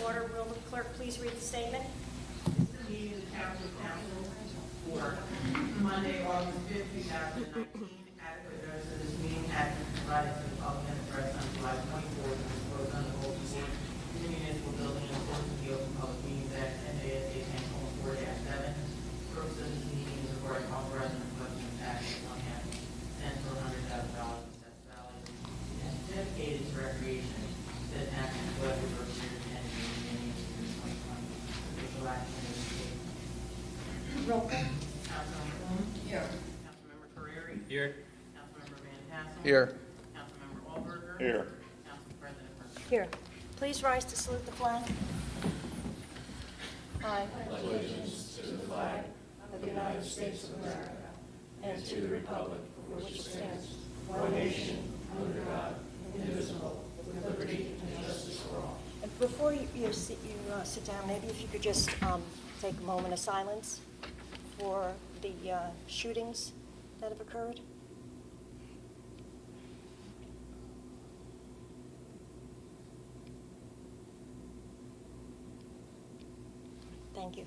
order. Will the clerk please read the statement? This is a meeting of the Township Council for Monday, August 5th, 2019. Adequate notice of this meeting has been provided to the public and the press on July 24th and disclosed on the open board in the municipal building in accordance with the Open Public Meetings Act, NJSA 10:4-7. The purpose of this meeting is regarding authorizing the collection of taxes on hand $10,000 to $100,000 in assessed values and dedicated to recreation. Said taxes collected for a period of 10 years beginning in 2020. Official action is taken. Roll call. Councilmember Bloom? Here. Councilmember Carreri? Here. Councilmember Van Tassel? Here. Councilmember Alberger? Here. Council President Berman? Here. Please rise to salute the flag. I pledge allegiance to the flag of the United States of America and to the republic for which it stands, one nation, under God, indivisible, with liberty and justice for all. And before you sit down, maybe if you could just take a moment of silence for the shootings that have occurred. Thank you.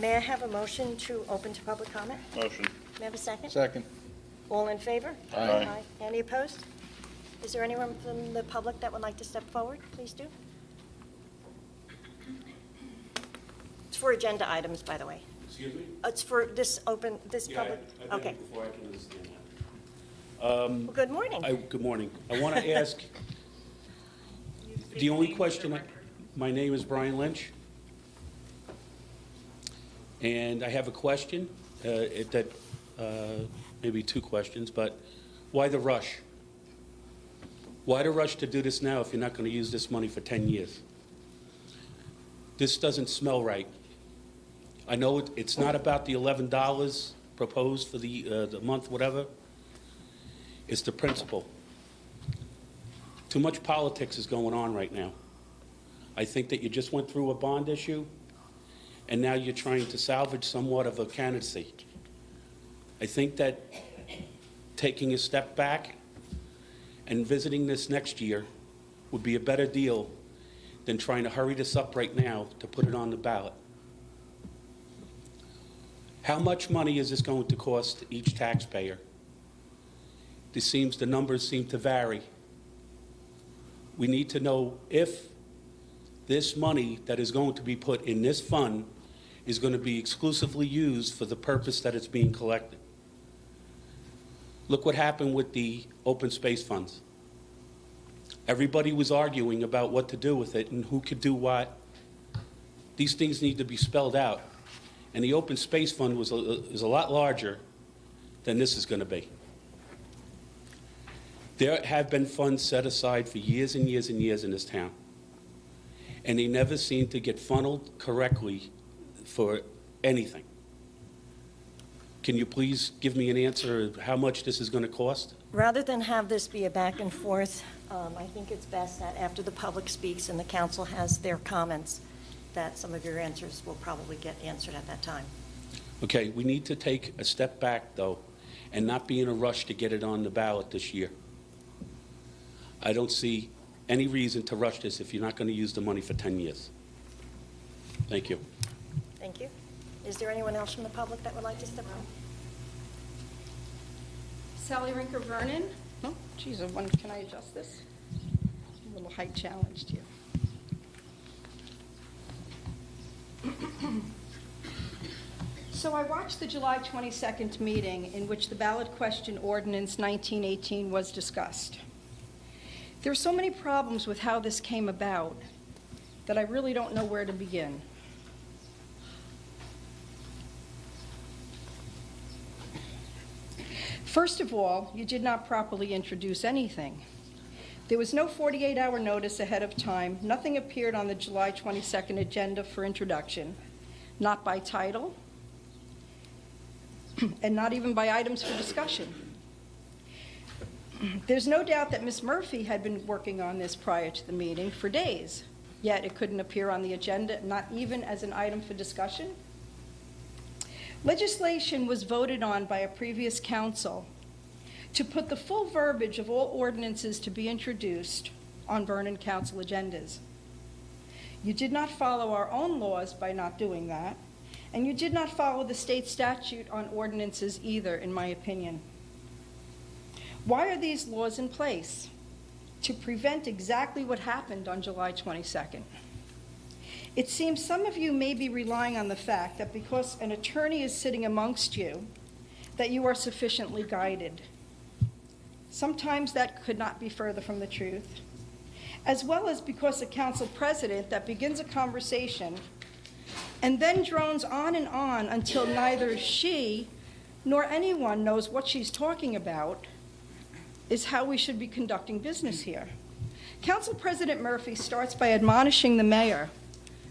May I have a motion to open to public comment? Motion. May I have a second? Second. All in favor? Aye. Any opposed? Is there anyone from the public that would like to step forward? Please do. It's for agenda items, by the way. Excuse me? It's for this public? I've Okay. been here before, I can understand that. Well, good morning. Good morning. I want to ask, the only question, my name is Brian Lynch, and I have a question, maybe two questions, but why the rush? Why the rush to do this now if you're not going to use this money for 10 years? This doesn't smell right. I know it's not about the $11 proposed for the month, whatever. It's the principle. Too much politics is going on right now. I think that you just went through a bond issue, and now you're trying to salvage somewhat of a candidacy. I think that taking a step back and visiting this next year would be a better deal than trying to hurry this up right now to put it on the ballot. How much money is this going to cost each taxpayer? The numbers seem to vary. We need to know if this money that is going to be put in this fund is going to be exclusively used for the purpose that it's being collected. Look what happened with the open space funds. Everybody was arguing about what to do with it and who could do what. These things need to be spelled out. And the open space fund is a lot larger than this is going to be. There have been funds set aside for years and years and years in this town, and they never seem to get funneled correctly for anything. Can you please give me an answer of how much this is going to cost? Rather than have this be a back and forth, I think it's best that after the public speaks and the council has their comments, that some of your answers will probably get answered at that time. Okay, we need to take a step back, though, and not be in a rush to get it on the ballot this year. I don't see any reason to rush this if you're not going to use the money for 10 years. Thank you. Thank you. Is there anyone else from the public that would like to step up? Sally Rinker Vernon. No, geez, can I adjust this? I'm a little height challenged here. So I watched the July 22nd meeting in which the ballot question ordinance 1918 was discussed. There are so many problems with how this came about that I really don't know where to begin. First of all, you did not properly introduce anything. There was no 48-hour notice ahead of time. Nothing appeared on the July 22nd agenda for introduction, not by title, and not even by items for discussion. There's no doubt that Ms. Murphy had been working on this prior to the meeting for days, yet it couldn't appear on the agenda, not even as an item for discussion. Legislation was voted on by a previous council to put the full verbiage of all ordinances to be introduced on Vernon Council agendas. You did not follow our own laws by not doing that, and you did not follow the state statute on ordinances either, in my opinion. Why are these laws in place? To prevent exactly what happened on July 22nd. It seems some of you may be relying on the fact that because an attorney is sitting amongst you, that you are sufficiently guided. Sometimes that could not be further from the truth, as well as because a council president that begins a conversation and then drones on and on until neither she nor anyone knows what she's talking about is how we should be conducting business here. Council President Murphy starts by admonishing the mayor,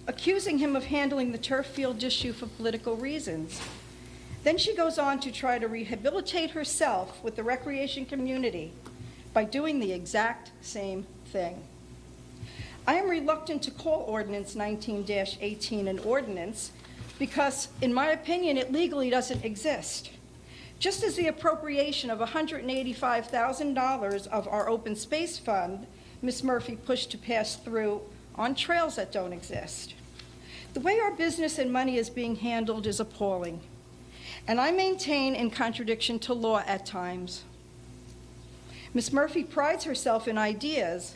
accusing him of handling the turf field issue for political reasons. Then she goes on to try to rehabilitate herself with the recreation community by doing the exact same thing. I am reluctant to call Ordinance 19-18 an ordinance because, in my opinion, it legally doesn't exist. Just as the appropriation of $185,000 of our open space fund, Ms. Murphy pushed to pass through on trails that don't exist. The way our business and money is being handled is appalling, and I maintain in contradiction to law at times. Ms. Murphy prides herself in ideas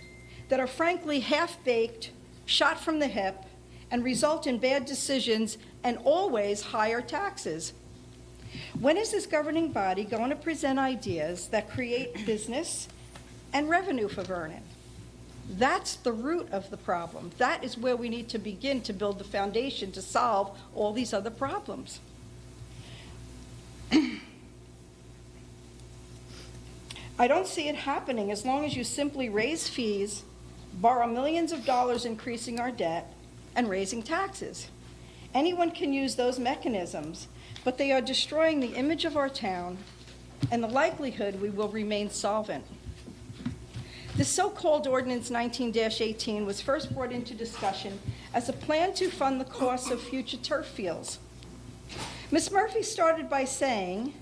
that are frankly half-baked, shot from the hip, and result in bad decisions and always higher taxes. When is this governing body going to present ideas that create business and revenue for Vernon? That's the root of the problem. That is where we need to begin to build the foundation to solve all these other problems. I don't see it happening as long as you simply raise fees, borrow millions of dollars increasing our debt, and raising taxes. Anyone can use those mechanisms, but they are destroying the image of our town and the likelihood we will remain solvent. This so-called Ordinance 19-18 was first brought into discussion as a plan to fund the costs of future turf fields. Ms. Murphy started by saying,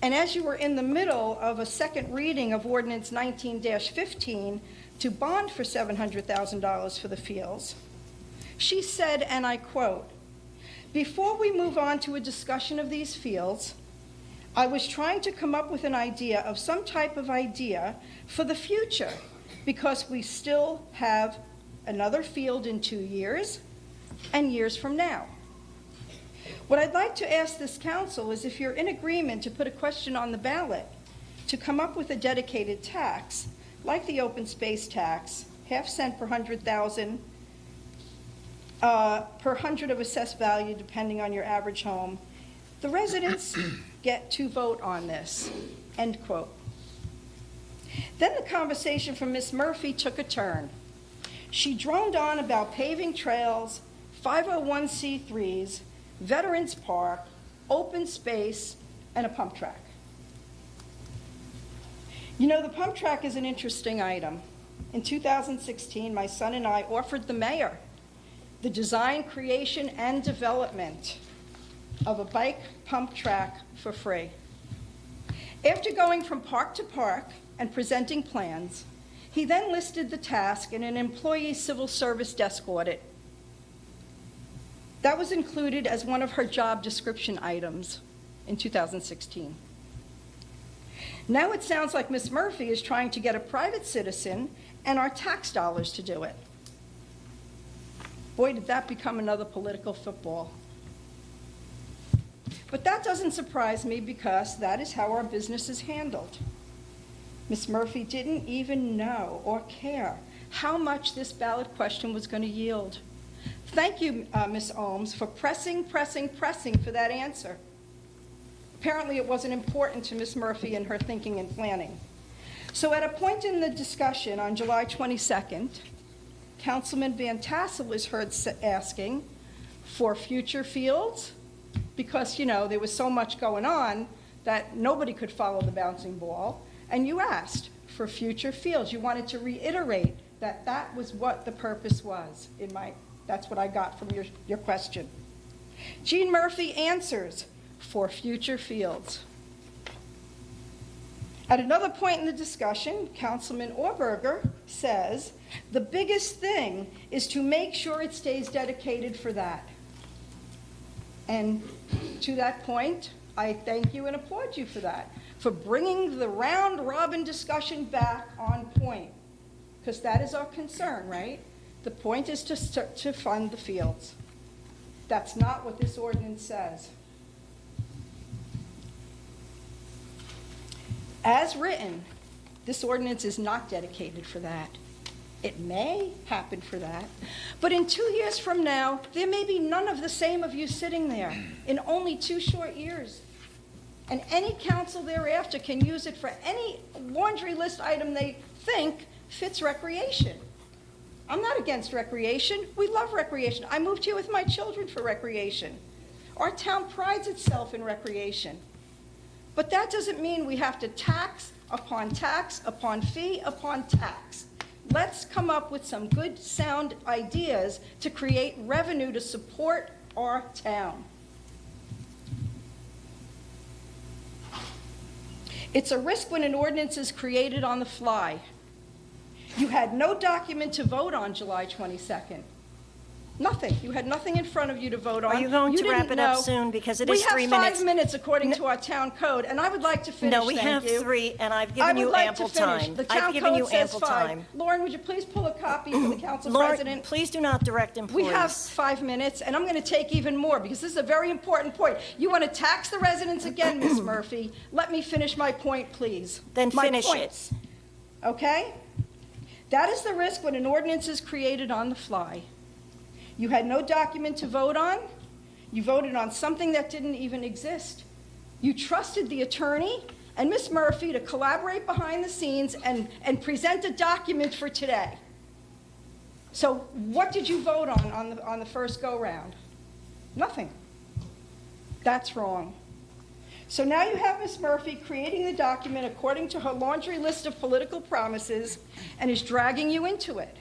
and as you were in the middle of a second reading of Ordinance 19-15 to bond for $700,000 for the fields, she said, and I quote, "Before we move on to a discussion of these fields, I was trying to come up with an idea of some type of idea for the future because we still have another field in 2 years and years from now. What I'd like to ask this council is if you're in agreement to put a question on the ballot to come up with a dedicated tax, like the open space tax, half-cent per 100,000, per 100 of assessed value, depending on your average home. The residents get to vote on this," end quote. Then the conversation from Ms. Murphy took a turn. She droned on about paving trails, 501c3s, Veterans Park, open space, and a pump track. You know, the pump track is an interesting item. In 2016, my son and I offered the mayor the design, creation, and development of a bike pump track for free. After going from park to park and presenting plans, he then listed the task in an employee civil service desk audit. That was included as one of her job description items in 2016. Now it sounds like Ms. Murphy is trying to get a private citizen and our tax dollars to do it. Boy, did that become another political football. But that doesn't surprise me because that is how our business is handled. Ms. Murphy didn't even know or care how much this ballot question was going to yield. Thank you, Ms. Ohms, for pressing for that answer. Apparently it wasn't important to Ms. Murphy in her thinking and planning. So at a point in the discussion on July 22nd, Councilman Van Tassel is heard asking for future fields because, you know, there was so much going on that nobody could follow the bouncing ball. And you asked for future fields. You wanted to reiterate that that was what the purpose was. That's what I got from your question. Jean Murphy answers for future fields. At another point in the discussion, Councilman Orberger says, the biggest thing is to make sure it stays dedicated for that. And to that point, I thank you and applaud you for that, for bringing the round-robin discussion back on point, because that is our concern, right? The point is to fund the fields. That's not what this ordinance says. As written, this ordinance is not dedicated for that. It may happen for that, but in 2 years from now, there may be none of the same of you sitting there in only 2 short years. And any council thereafter can use it for any laundry list item they think fits recreation. I'm not against recreation. We love recreation. I moved here with my children for recreation. Our town prides itself in recreation. But that doesn't mean we have to tax upon fee upon tax. Let's come up with some good, sound ideas to create revenue to support our town. It's a risk when an ordinance is created on the fly. You had no document to vote on July 22nd. Nothing. You had nothing in front of you to vote on. Are you going to wrap didn't it up know. soon? Because it is 3 We minutes. have 5 minutes according to our town code, and I would like to finish, No, we have thank you. 3, and I've I given would you like ample to finish. time. The town I've given code you says ample 5. time. Lauren, would you please pull a copy for the council Lauren, president? please do not direct We employees. have 5 minutes, and I'm going to take even more, because this is a very important point. You want to tax the residents again, Ms. Murphy? Let me finish my point, please. Then My finish it. points. Okay? That is the risk when an ordinance is created on the fly. You had no document to vote on. You voted on something that didn't even exist. You trusted the attorney and Ms. Murphy to collaborate behind the scenes and present a document for today. So what did you vote on the first go-round? Nothing. That's wrong. So now you have Ms. Murphy creating the document according to her laundry list of political promises and is dragging you into it.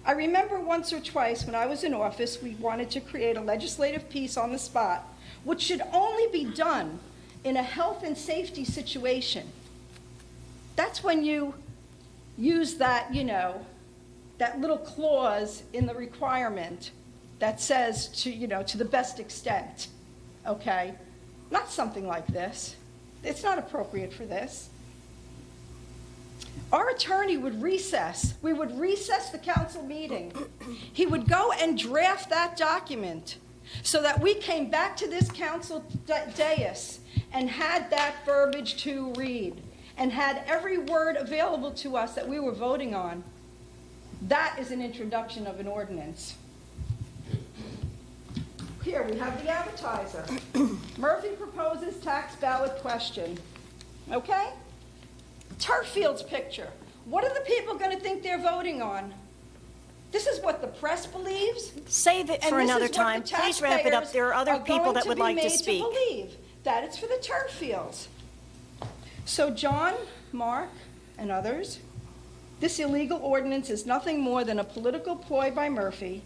I remember once or twice when I was in office, we wanted to create a legislative piece on the spot, which should only be done in a health and safety situation. That's when you use that, that little clause in the requirement that says to the best extent, okay? Not something like this. It's not appropriate for this. Our attorney would recess. We would recess the council meeting. He would go and draft that document so that we came back to this council dais and had that verbiage to read and had every word available to us that we were voting on. That is an introduction of an ordinance. Here, we have the advertiser. Murphy proposes tax ballot question. Okay? Turf fields picture. What are the people going to think they're voting on? This is what the press believes. Save it for another time. Please wrap it up. There are other people that would like to speak. To believe that it's for the turf fields. So John, Mark, and others, this illegal ordinance is nothing more than a political ploy by Murphy.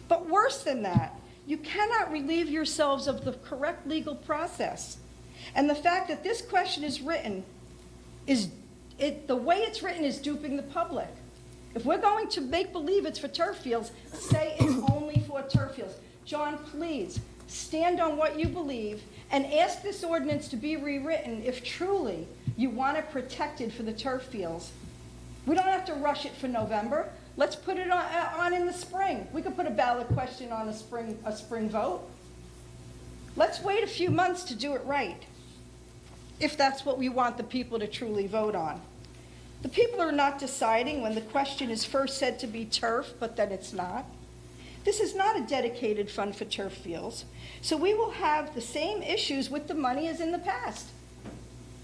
But worse than that, you cannot relieve yourselves of the correct legal process. And the fact that this question is written the way it's written is duping the public. If we're going to make believe it's for turf fields, say it's only for turf fields. John, please stand on what you believe and ask this ordinance to be rewritten if truly you want it protected for the turf fields. We don't have to rush it for November. Let's put it on in the spring. We could put a ballot question on a spring vote. Let's wait a few months to do it right, if that's what we want the people to truly vote on. The people are not deciding when the question is first said to be turf, but then it's not. This is not a dedicated fund for turf fields, so we will have the same issues with the money as in the past.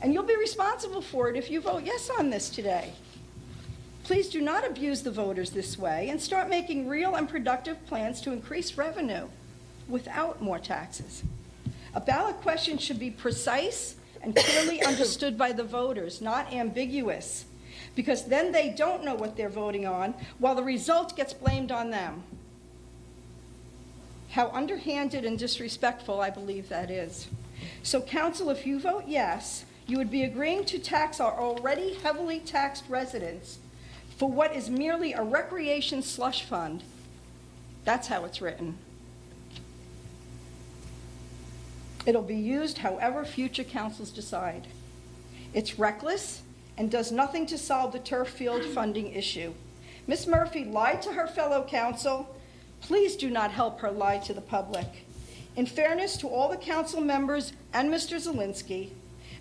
And you'll be responsible for it if you vote yes on this today. Please do not abuse the voters this way and start making real and productive plans to increase revenue without more taxes. A ballot question should be precise and clearly understood by the voters, not ambiguous, because then they don't know what they're voting on while the result gets blamed on them. How underhanded and disrespectful I believe that is. So council, if you vote yes, You would be agreeing to tax our already heavily taxed residents for what is merely a recreation slush fund. That's how it's written. It'll be used however future councils decide. It's reckless and does nothing to solve the turf field funding issue. Ms. Murphy lied to her fellow council. Please do not help her lie to the public. In fairness to all the council members and Mr. Zelinski,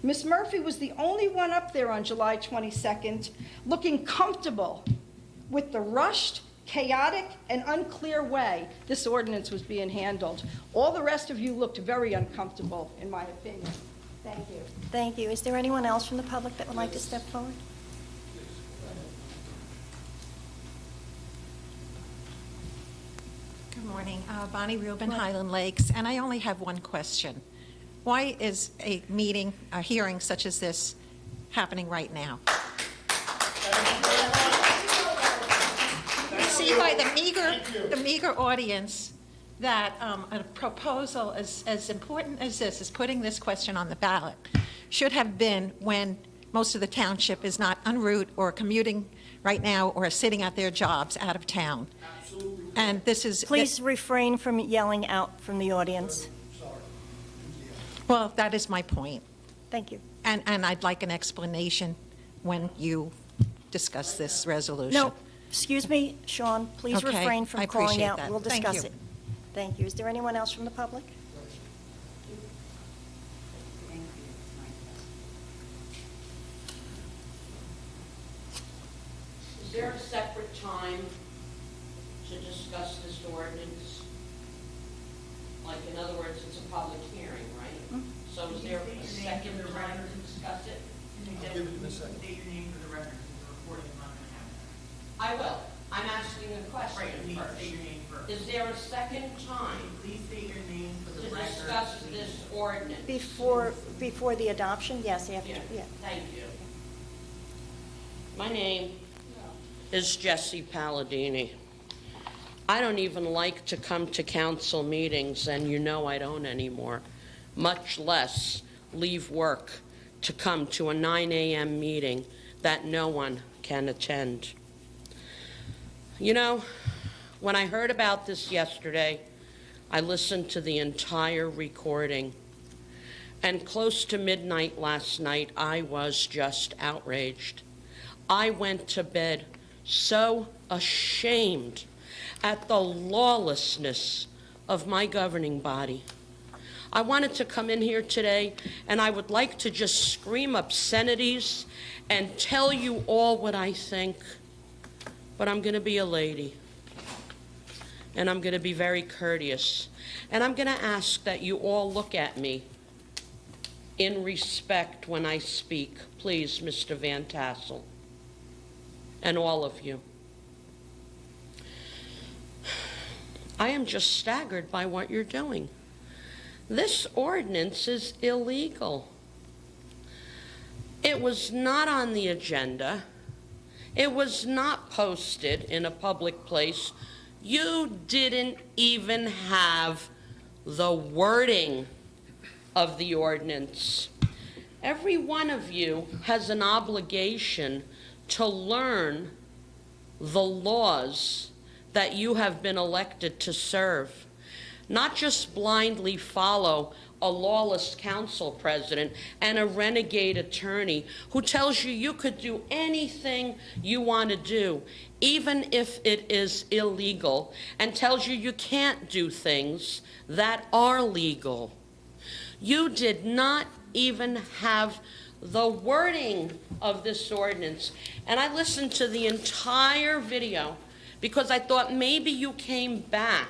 Ms. Murphy was the only one up there on July 22nd looking comfortable with the rushed, chaotic, and unclear way this ordinance was being handled. All the rest of you looked very uncomfortable, in my opinion. Thank you. Thank you. Is there anyone else from the public that would like to step forward? Good morning. Bonnie Rubin, Highland Lakes, and I only have one question. Why is a meeting, a hearing such as this happening right now? See by the meager audience that a proposal as important as this, is putting this question on the ballot, should have been when most of the township is not en route or commuting right now or sitting at their jobs out of town. Absolutely. And this is... Please refrain from yelling out from the audience. Well, that is my point. Thank you. And I'd like an explanation when you discuss this resolution. No, excuse me, Sean, please Okay, refrain from I calling appreciate out. that. We'll Thank discuss you. it. Thank you. Is there anyone else from the public? Is there a separate time to discuss this ordinance? Like, in other words, it's a public hearing, right? So is there a second time to discuss it? I'll give it in a second. State your name for the record, since the recording is not going to happen. I will. I'm asking a question Right, you need to first. state your name first. Is there a second time Please state your name for to the record. discuss this ordinance? Before the adoption? Yes, after, Yeah, yeah. thank you. My name is Jessie Palladini. I don't even like to come to council meetings, and you know I don't anymore, much less leave work to come to a 9 a.m. meeting that no one can attend. You know, when I heard about this yesterday, I listened to the entire recording. And close to midnight last night, I was just outraged. I went to bed so ashamed at the lawlessness of my governing body. I wanted to come in here today, and I would like to just scream obscenities and tell you all what I think, but I'm going to be a lady, and I'm going to be very courteous, and I'm going to ask that you all look at me in respect when I speak. Please, Mr. Van Tassel, and all of you. I am just staggered by what you're doing. This ordinance is illegal. It was not on the agenda. It was not posted in a public place. You didn't even have the wording of the ordinance. Every one of you has an obligation to learn the laws that you have been elected to serve. Not just blindly follow a lawless council president and a renegade attorney who tells you could do anything you want to do, even if it is illegal, and tells you can't do things that are legal. You did not even have the wording of this ordinance. And I listened to the entire video because I thought maybe you came back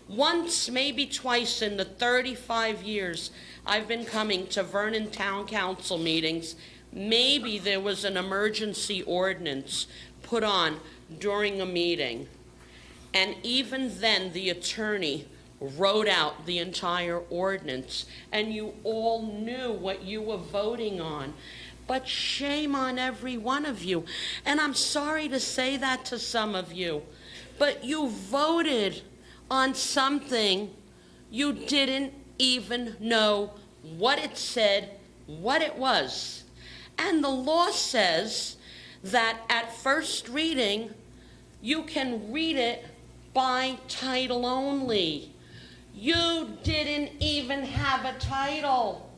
once, maybe twice in the 35 years I've been coming to Vernon Town Council meetings. Maybe there was an emergency ordinance put on during a meeting. And even then, the attorney wrote out the entire ordinance, and you all knew what you were voting on. But shame on every one of you. And I'm sorry to say that to some of you, but you voted on something you didn't even know what it said, what it was. And the law says that at first reading, you can read it by title only. You didn't even have a title.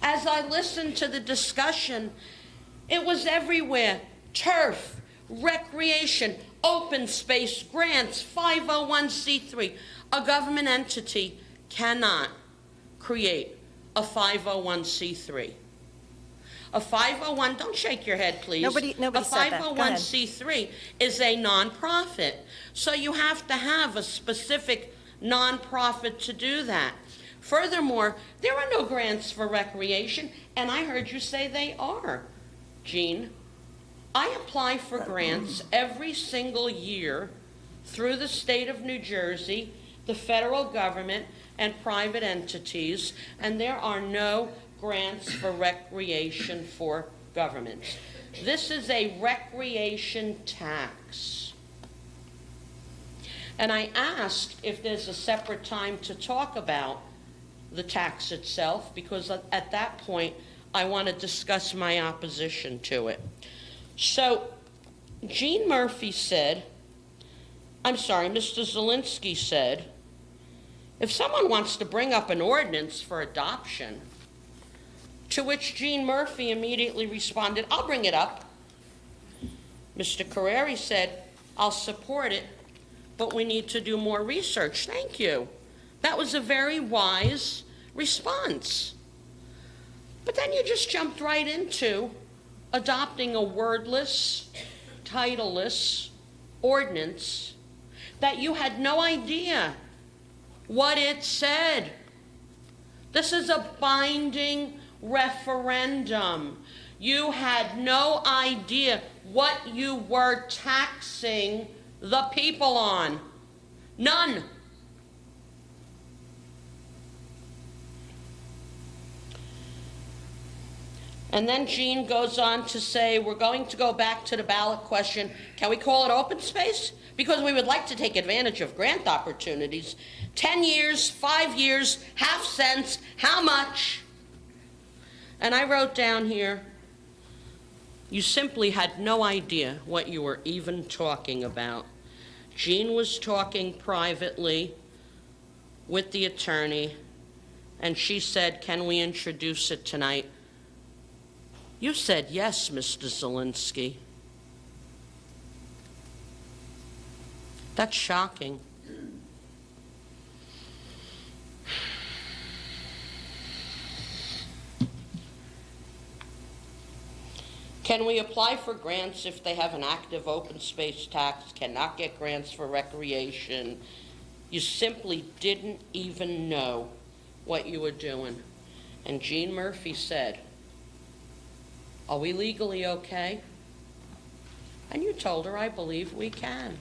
As I listened to the discussion, it was everywhere. Turf, recreation, open space, grants, 501c3. A government entity cannot create a 501c3. A 501, don't shake your head, please. Nobody said that. Go ahead. A 501c3 is a nonprofit. So you have to have a specific nonprofit to do that. Furthermore, there are no grants for recreation, and I heard you say they are, Jean. I apply for grants every single year through the state of New Jersey, the federal government, and private entities, and there are no grants for recreation for governments. This is a recreation tax. And I asked if there's a separate time to talk about the tax itself, because at that point, I want to discuss my opposition to it. So, Mr. Zielinski said, if someone wants to bring up an ordinance for adoption, to which Gene Murphy immediately responded, I'll bring it up. Mr. Carreri said, I'll support it, but we need to do more research. Thank you. That was a very wise response. But then you just jumped right into adopting a wordless, titleless ordinance that you had no idea what it said. This is a binding referendum. You had no idea what you were taxing the people on. None. And then Jean goes on to say, we're going to go back to the ballot question. Can we call it open space? Because we would like to take advantage of grant opportunities. 10 years, 5 years, half cents, how much? And I wrote down here, you simply had no idea what you were even talking about. Jean was talking privately with the attorney, and she said, can we introduce it tonight? You said yes, Mr. Zielinski. That's shocking. Can we apply for grants if they have an active open space tax, cannot get grants for recreation? You simply didn't even know what you were doing. And Jean Murphy said, are we legally okay? And you told her, I believe we can.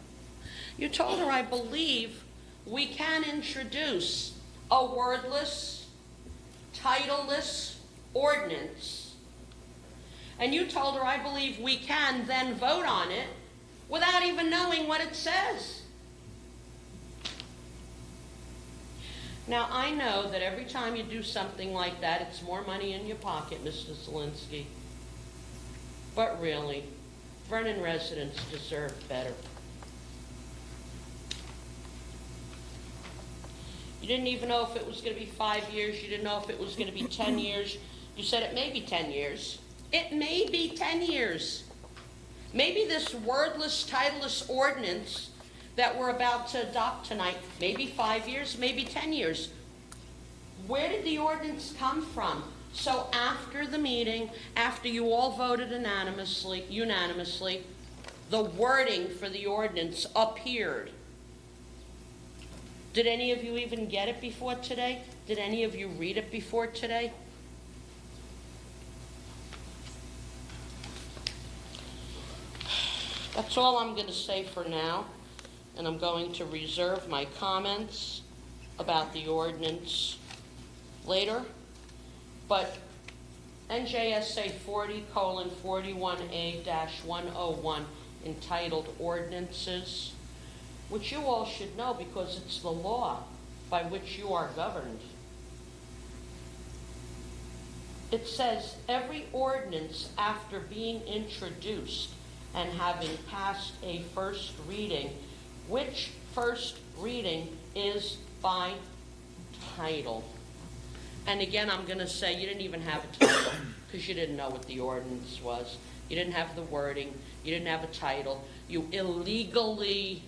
You told her, I believe we can introduce a wordless, titleless ordinance. And you told her, I believe we can then vote on it without even knowing what it says. Now, I know that every time you do something like that, it's more money in your pocket, Mr. Zielinski. But really, Vernon residents deserve better. You didn't even know if it was going to be 5 years. You didn't know if it was going to be 10 years. You said it may be 10 years. It may be 10 years. Maybe this wordless, titleless ordinance that we're about to adopt tonight, maybe 5 years, maybe 10 years. Where did the ordinance come from? So after the meeting, after you all voted unanimously, the wording for the ordinance appeared. Did any of you even get it before today? Did any of you read it before today? That's all I'm going to say for now, and I'm going to reserve my comments about the ordinance later. But NJSA 40:41A-101 entitled Ordinances, which you all should know because it's the law by which you are governed. It says, every ordinance after being introduced and having passed a first reading, which first reading is by title. And again, I'm going to say you didn't even have a title because you didn't know what the ordinance was. You didn't have the wording. You didn't have a title. You illegally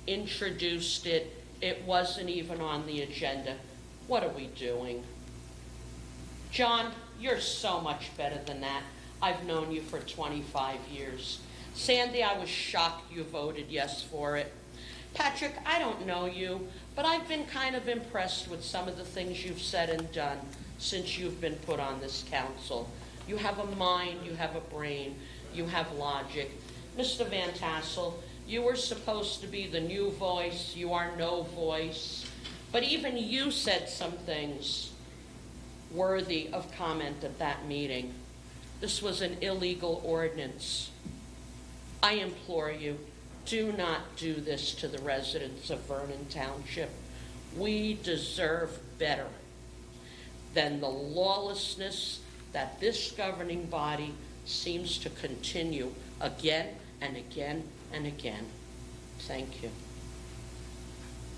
introduced it. It wasn't even on the agenda. What are we doing? John, you're so much better than that. I've known you for 25 years. Sandy, I was shocked you voted yes for it. Patrick, I don't know you, but I've been kind of impressed with some of the things you've said and done since you've been put on this council. You have a mind, you have a brain, you have logic. Mr. Van Tassel, you were supposed to be the new voice. You are no voice. But even you said some things worthy of comment at that meeting. This was an illegal ordinance. I implore you, do not do this to the residents of Vernon Township. We deserve better than the lawlessness that this governing body seems to continue again and again and again. Thank you.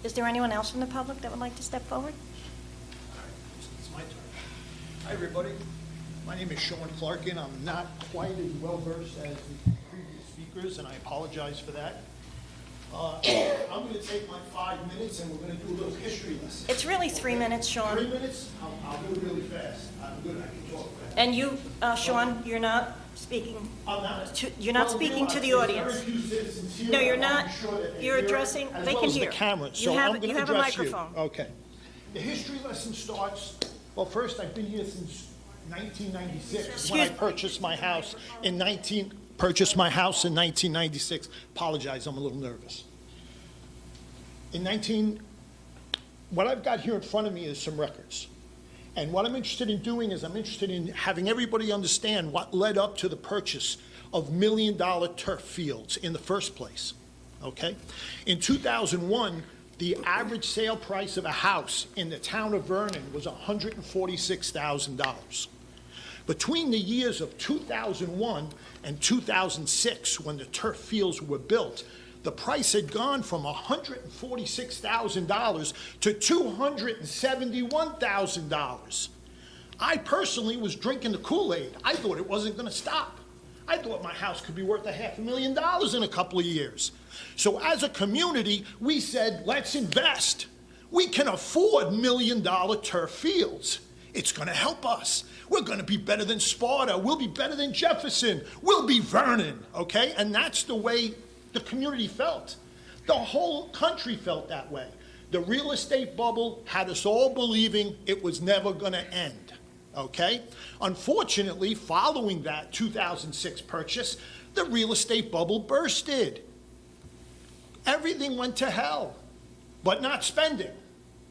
Is there anyone else from the public that would like to step forward? It's my turn. Hi, everybody. My name is Sean Clarkin. I'm not quite as well-versed as the previous speakers, and I apologize for that. I'm going to take my 5 minutes, and we're going to do a little history lesson. It's really 3 minutes, Sean. 3 minutes? I'll do it really fast. I'm good. I can talk fast. And you, Sean, you're not speaking, I'm not. you're not speaking to the audience. There's very few citizens here. No, you're I wanna not. be sure that they You're hear it, addressing, as they well can as hear. the camera, so You I'm have going to a address you. microphone. Okay. The history lesson starts, well, first, I've been here since 1996, when I purchased my house in 1996. Apologize, I'm a little nervous. What I've got here in front of me is some records. And what I'm interested in doing is I'm interested in having everybody understand what led up to the purchase of million-dollar turf fields in the first place, okay? In 2001, the average sale price of a house in the town of Vernon was $146,000. Between the years of 2001 and 2006, when the turf fields were built, the price had gone from $146,000 to $271,000. I personally was drinking the Kool-Aid. I thought it wasn't going to stop. I thought my house could be worth $500,000 in a couple of years. So as a community, we said, let's invest. We can afford million-dollar turf fields. It's going to help us. We're going to be better than Sparta. We'll be better than Jefferson. We'll be Vernon, okay? And that's the way the community felt. The whole country felt that way. The real estate bubble had us all believing it was never going to end, okay? Unfortunately, following that 2006 purchase, the real estate bubble bursted. Everything went to hell, but not spending.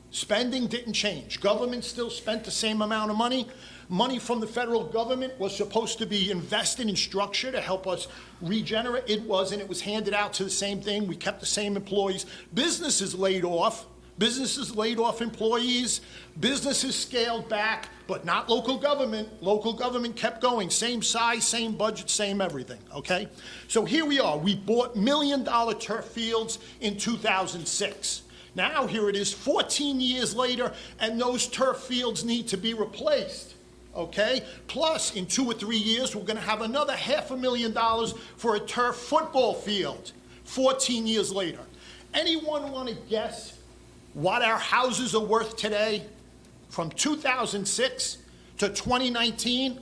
Spending didn't change. Government still spent the same amount of money. Money from the federal government was supposed to be invested in structure to help us regenerate. It wasn't. It was handed out to the same thing. We kept the same employees. Businesses laid off. Businesses laid off employees. Businesses scaled back, but not local government. Local government kept going. Same size, same budget, same everything, okay? So here we are. We bought million-dollar turf fields in 2006. Now here it is 14 years later, and those turf fields need to be replaced. Okay? Plus, in 2 or 3 years, we're going to have another $500,000 for a turf football field, 14 years later. Anyone want to guess what our houses are worth today from 2006 to 2019?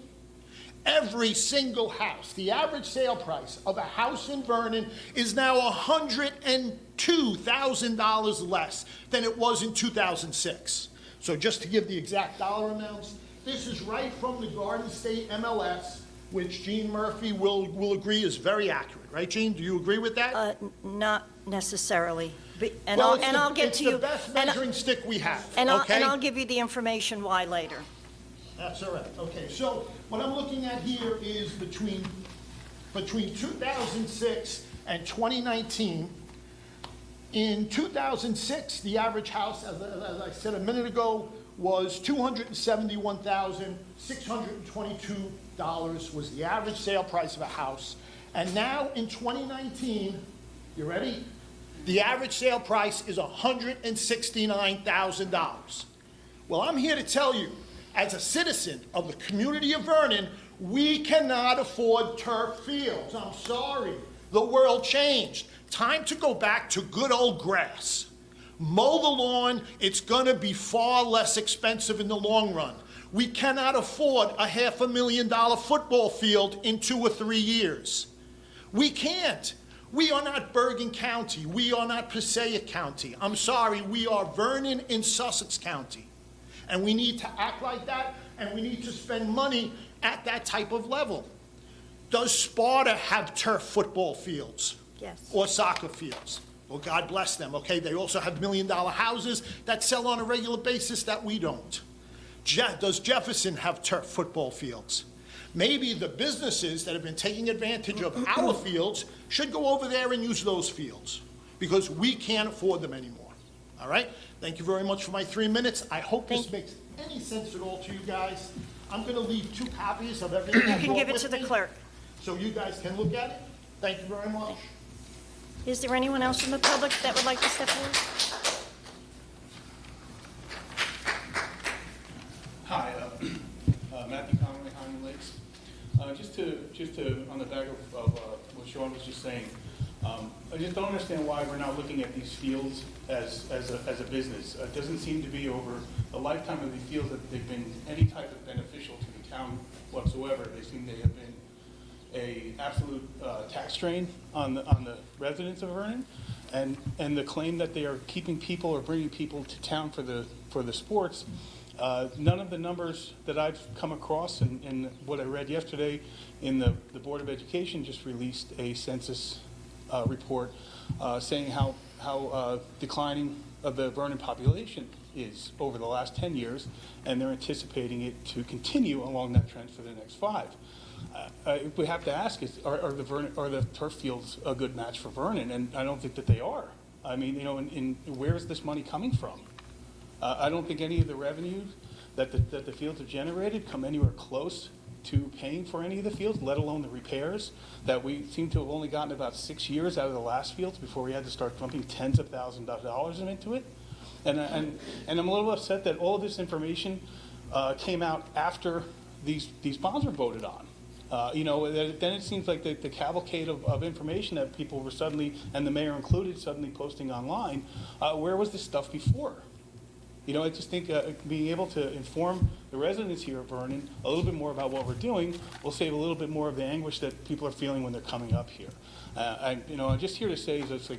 Every single house, the average sale price of a house in Vernon is now $102,000 less than it was in 2006. So just to give the exact dollar amounts, this is right from the Garden State MLS, which Gene Murphy will agree is very accurate. Right, Gene? Do you agree with that? Not necessarily. And Well, I'll get to you. It's the best measuring stick we have, And okay? I'll give you the information why later. That's all right. Okay, so what I'm looking at here is between 2006 and 2019. In 2006, the average house, as I said a minute ago, was $271,622 was the average sale price of a house. And now in 2019, you ready? The average sale price is $169,000. Well, I'm here to tell you, as a citizen of the community of Vernon, we cannot afford turf fields. I'm sorry. The world changed. Time to go back to good old grass. Mow the lawn. It's going to be far less expensive in the long run. We cannot afford a $500,000 football field in 2 or 3 years. We can't. We are not Bergen County. We are not Passaic County. I'm sorry, we are Vernon in Sussex County. And we need to act like that, and we need to spend money at that type of level. Does Sparta have turf football fields? Yes. Or soccer fields? Well, God bless them, okay? They also have $1 million houses that sell on a regular basis that we don't. Does Jefferson have turf football fields? Maybe the businesses that have been taking advantage of our fields should go over there and use those fields, because we can't afford them anymore. All right? Thank you very much for my 3 minutes. I hope this makes any sense at all to you guys. I'm going to leave 2 copies of everything. You can give it to the clerk. So you guys can look at it. Thank you very much. Is there anyone else from the public that would like to step forward? Hi, Matthew Conway, Highland Lakes. Just to on the back of what Sean was just saying, I just don't understand why we're not looking at these fields as a business. It doesn't seem to be over the lifetime of these fields that they've been any type of beneficial to the town whatsoever. They seem to have been a absolute tax drain on the residents of Vernon, and the claim that they are keeping people or bringing people to town for the sports. None of the numbers that I've come across and what I read yesterday in the Board of Education just released a census report saying how declining of the Vernon population is over the last 10 years, and they're anticipating it to continue along that trend for the next 5. We have to ask, are the turf fields a good match for Vernon? And I don't think that they are. I mean, where is this money coming from? I don't think any of the revenues that the fields have generated come anywhere close to paying for any of the fields, let alone the repairs that we seem to have only gotten about 6 years out of the last fields before we had to start dumping tens of thousands of dollars into it. And I'm a little upset that all of this information came out after these bonds were voted on. Then it seems like the cavalcade of information that people were suddenly, and the mayor included, suddenly posting online. Where was this stuff before? I just think being able to inform the residents here of Vernon a little bit more about what we're doing will save a little bit more of the anguish that people are feeling when they're coming up here. I'm just here to say is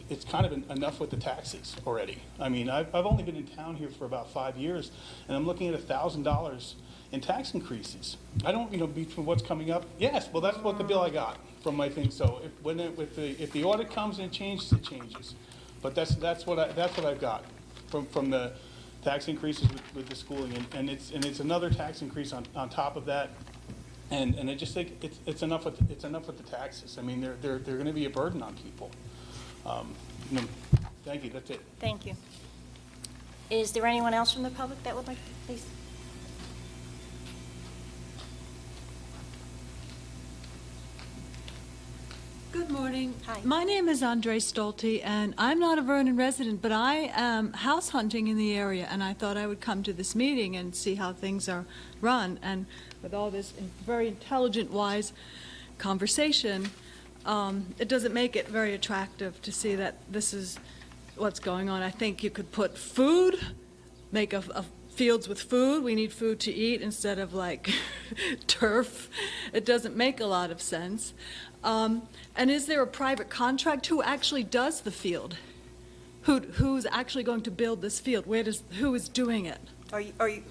it's kind of enough with the taxes already. I mean, I've only been in town here for about 5 years, and I'm looking at $1,000 in tax increases. I don't, between what's coming up. Yes, well, that's what the bill I got from my thing. So if the audit comes and it changes, it changes. But that's what I've got from the tax increases with the schooling, and it's another tax increase on top of that, and I just think it's enough with the taxes. I mean, they're going to be a burden on people. Thank you. That's it. Thank you. Is there anyone else from the public that would like to, please? Good morning. Hi. My name is Andre Stolte, and I'm not a Vernon resident, but I am house hunting in the area, and I thought I would come to this meeting and see how things are run. And with all this very intelligent, wise conversation, it doesn't make it very attractive to see that this is what's going on. I think you could put food, make a fields with food. We need food to eat instead of like turf. It doesn't make a lot of sense. And is there a private contract? Who actually does the field? Who's actually going to build this field? Who is doing it? Are you,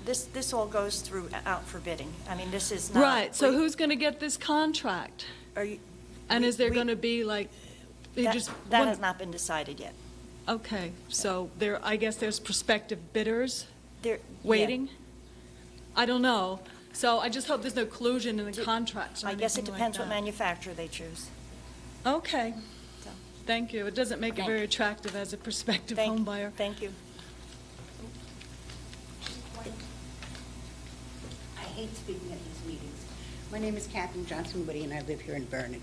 this all goes through out for bidding. I mean, this is not. Right, so who's going to get this contract? Are you? And is there going to be like, That has not been decided yet. Okay, so I guess there's prospective bidders There, waiting? I don't know. So I just hope there's no collusion in the contracts or I guess it anything like depends what that. manufacturer they choose. Okay, So, thank you. It doesn't make it Thank very you. attractive as a prospective Thank, home buyer. thank you. hate speaking at these meetings. My name is Catherine Johnson-Woody, and I live here in Vernon.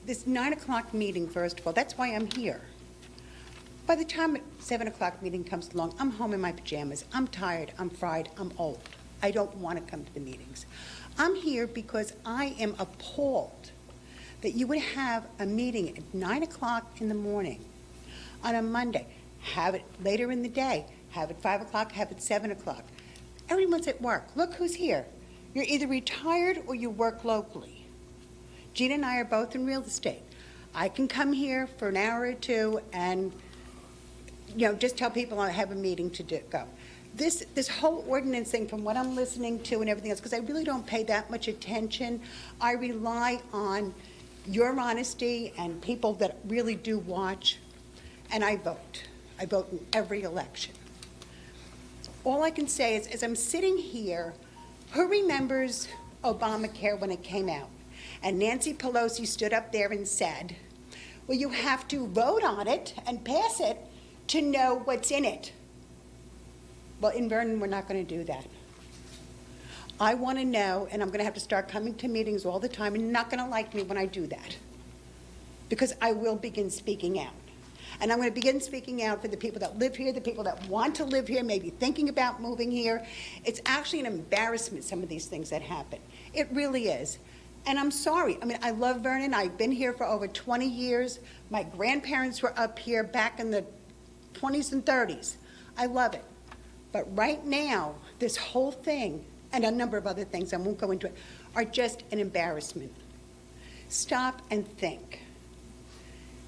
This 9 o'clock meeting, first of all, that's why I'm here. By the time 7 o'clock meeting comes along, I'm home in my pajamas. I'm tired, I'm fried, I'm old. I don't want to come to the meetings. I'm here because I am appalled that you would have a meeting at 9 o'clock in the morning on a Monday, have it later in the day, have it 5 o'clock, have it 7 o'clock. Everyone's at work. Look who's here. You're either retired or you work locally. Gina and I are both in real estate. I can come here for an hour or two and, just tell people I have a meeting to go. This whole ordinance thing, from what I'm listening to and everything else, because I really don't pay that much attention, I rely on your honesty and people that really do watch, and I vote. I vote in every election. All I can say is, as I'm sitting here, who remembers Obamacare when it came out? And Nancy Pelosi stood up there and said, well, you have to vote on it and pass it to know what's in it. Well, in Vernon, we're not going to do that. I want to know, and I'm going to have to start coming to meetings all the time, and you're not going to like me when I do that, because I will begin speaking out. And I'm going to begin speaking out for the people that live here, the people that want to live here, maybe thinking about moving here. It's actually an embarrassment, some of these things that happen. It really is. And I'm sorry. I mean, I love Vernon. I've been here for over 20 years. My grandparents were up here back in the 20s and 30s. I love it. But right now, this whole thing, and a number of other things, I won't go into it, are just an embarrassment. Stop and think.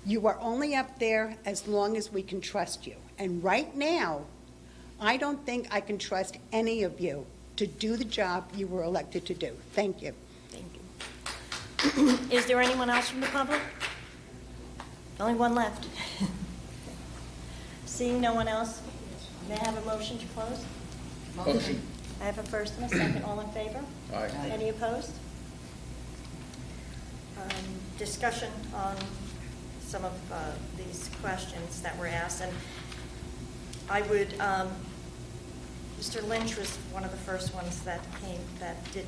You are only up there as long as we can trust you. And right now, I don't think I can trust any of you to do the job you were elected to do. Thank you. Thank you. Is there anyone else from the public? Only one left. Seeing no one else, may I have a motion to close? Motion. I have a first and a second. All in favor? Aye. Any opposed? Discussion on some of these questions that were asked, and I would, Mr. Lynch was one of the first ones that did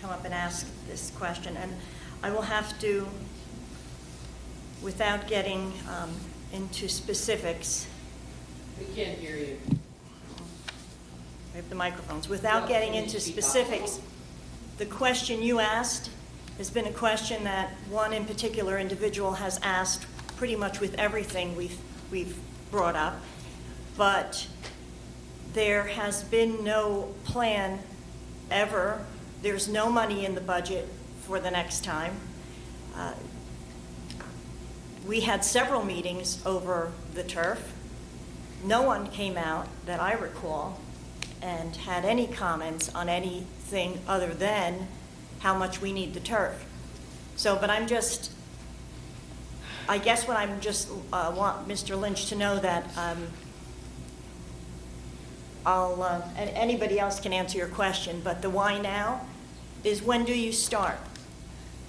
come up and ask this question, and I will have to, without getting into specifics. We can't hear you. We have the microphones. Without getting into specifics, the question you asked has been a question that one in particular individual has asked pretty much with everything we've brought up, but there has been no plan ever. There's no money in the budget for the next time. We had several meetings over the turf. No one came out that I recall and had any comments on anything other than how much we need the turf. So, but I guess what I'm just want Mr. Lynch to know that and anybody else can answer your question, but the why now is, when do you start?